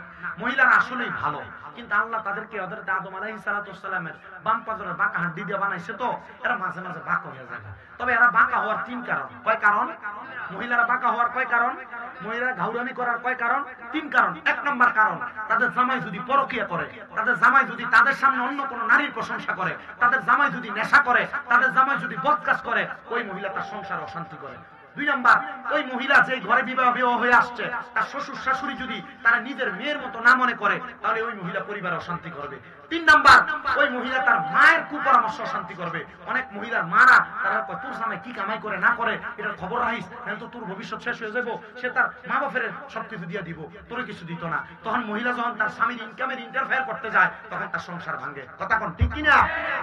মহিলারা আসলেই ভালো, কিন্তু আল্লাহ তাদেরকে হযরত আদম আলাইহিস সালামের বাম পাজরের বাঁকা হাড্ডি দিয়ে বানাইছে, তো এরা মাঝে মাঝে বাঁকা হয়ে যায়। তবে এরা বাঁকা হওয়ার তিন কারণ। কয় কারণ? মহিলারা বাঁকা হওয়ার কয় কারণ? মহিলারা ঘাউরামি করার কয় কারণ? তিন কারণ। এক নম্বর কারণ, তাদের জামাই যদি পরকীয়া করে, তাদের জামাই যদি তাদের সামনে অন্য কোন নারীর প্রশংসা করে, তাদের জামাই যদি নেশা করে, তাদের জামাই যদি বদকাজ করে, ওই মহিলা তার সংসার অশান্তি করে। দুই নাম্বার, ওই মহিলা যে ঘরে বিবাহ হয়ে আসছে, তার শ্বশুর শাশুড়ি যদি তারা নিজের মেয়ের মতো না মনে করে, তাহলে ওই মহিলা পরিবার অশান্তি করবে। তিন নাম্বার, ওই মহিলা তার মায়ের কুপরামর্শ অশান্তি করবে। অনেক মহিলার মারা তারা তোর সামনে কি কামাই করে না করে এটার খবর রাখিস, তো তোর ভবিষ্যৎ শেষ হয়ে যাবো। সে তার মা বাপের সবকিছু দিয়ে দিব, তোর কিছু দিত না। তখন মহিলা যখন তার স্বামীর ইনকামের ইন্টারফেয়ার করতে যায়, তখন তার সংসার ভাঙে। কথা কোন ঠিক কিনা?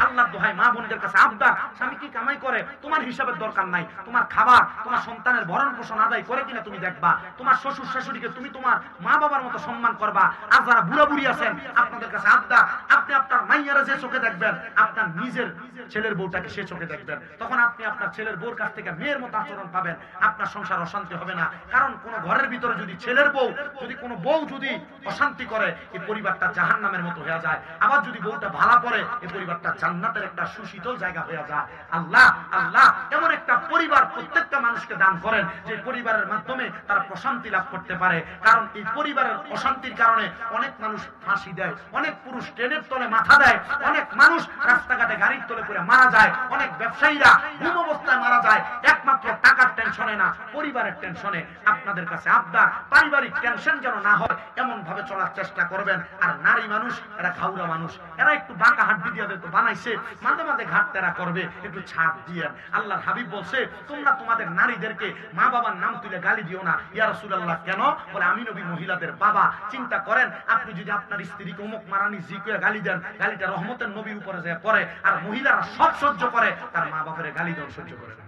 আল্লাহর দোহাই মা বোনদের কাছে আবদার, স্বামী কি কামাই করে তোমার হিসাবের দরকার নাই, তোমার খাবার, তোমার সন্তানের ভরণ পোষণ আদায় করে কিনা তুমি দেখবা। তোমার শ্বশুর শাশুড়িকে তুমি তোমার মা বাবার মতো সম্মান করবা। আর যারা বুড়া বুড়ি আছেন, আপনাদের কাছে আবদার, আপনি আপনার মাইয়ারা যে চোখে দেখবেন, আপনার নিজের ছেলের বউটাকে সে চোখে দেখবেন। তখন আপনি আপনার ছেলের বউর কাছ থেকে মেয়ের মতো আচরণ পাবেন, আপনার সংসার অশান্তি হবে না। কারণ কোন ঘরের ভিতরে যদি ছেলের বউ, যদি কোনো বউ যদি অশান্তি করে, এই পরিবারটা জাহান্নামের মতো হয়ে যায়। আবার যদি বউটা ভালো করে, এই পরিবারটা জান্নাতের একটা সুশীতল জায়গা হয়ে যায়। আল্লাহ আল্লাহ এমন একটা পরিবার প্রত্যেকটা মানুষকে দান করেন, যে পরিবারের মাধ্যমে তারা প্রশান্তি লাভ করতে পারে। কারণ এই পরিবারের অশান্তির কারণে অনেক মানুষ ফাঁসি দেয়, অনেক পুরুষ ট্রেনের তলে মাথা দেয়, অনেক মানুষ রাস্তাঘাটে গাড়ির তলে পড়ে মারা যায়, অনেক ব্যবসায়ীরা ঘুম অবস্থায় মারা যায়, একমাত্র টাকার টেনশনে না, পরিবারের টেনশনে। আপনাদের কাছে আবদার, পারিবারিক টেনশন যেন না হয় এমন ভাবে চলার চেষ্টা করবেন। আর নারী মানুষ, এরা ঘাউরা মানুষ, এরা একটু বাঁকা হাড্ডি দিয়ে তো বানাইছে, মাঝে মাঝে ঘাট তেরা করবে, একটু ছাড় দিয়ে। আল্লাহর হাবিব বলছে, তোমরা তোমাদের নারীদেরকে মা বাবার নাম তুলে গালি দিও না। ইয়া রাসূলুল্লাহ, কেন? বলে আমি নবী মহিলাদের বাবা। চিন্তা করেন, আপনি যদি আপনার স্ত্রীকে অমুক মারানি জি করে গালি দেন, গালিটা রহমতের নবীর উপরে যায় পড়ে, আর মহিলারা সব সহ্য করে, তার মা বাপের গালি দেন সহ্য করে না।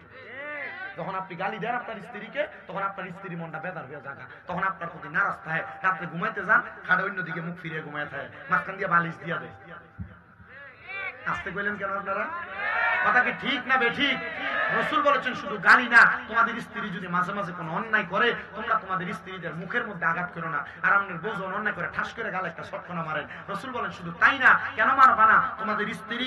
যখন আপনি গালি দেন আপনার স্ত্রীকে, তখন আপনার স্ত্রীর মনটা বেজার হয়ে যায়, তখন আপনার প্রতি নারাজ থাকে। রাত্রে ঘুমাইতে যান, খাটে অন্যদিকে মুখ ফিরিয়ে ঘুমায় থাকে, মাঝখান দিয়ে বালিশ দিয়ে দেয়। আসতে কইলেন কেন আপনারা? কথা কি ঠিক না বেঠিক? রাসূল বলেছেন শুধু গালি না, তোমাদের স্ত্রী যদি মাঝে মাঝে কোনো অন্যায় করে, তোমরা তোমাদের স্ত্রীদের মুখের মধ্যে আঘাত করো না। আর আপনার বউ যখন অন্যায় করে ঠাস করে গালে একটা শটকনা মারেন, রাসূল বলেন শুধু তাই না, কেন মারবা না? তোমাদের স্ত্রী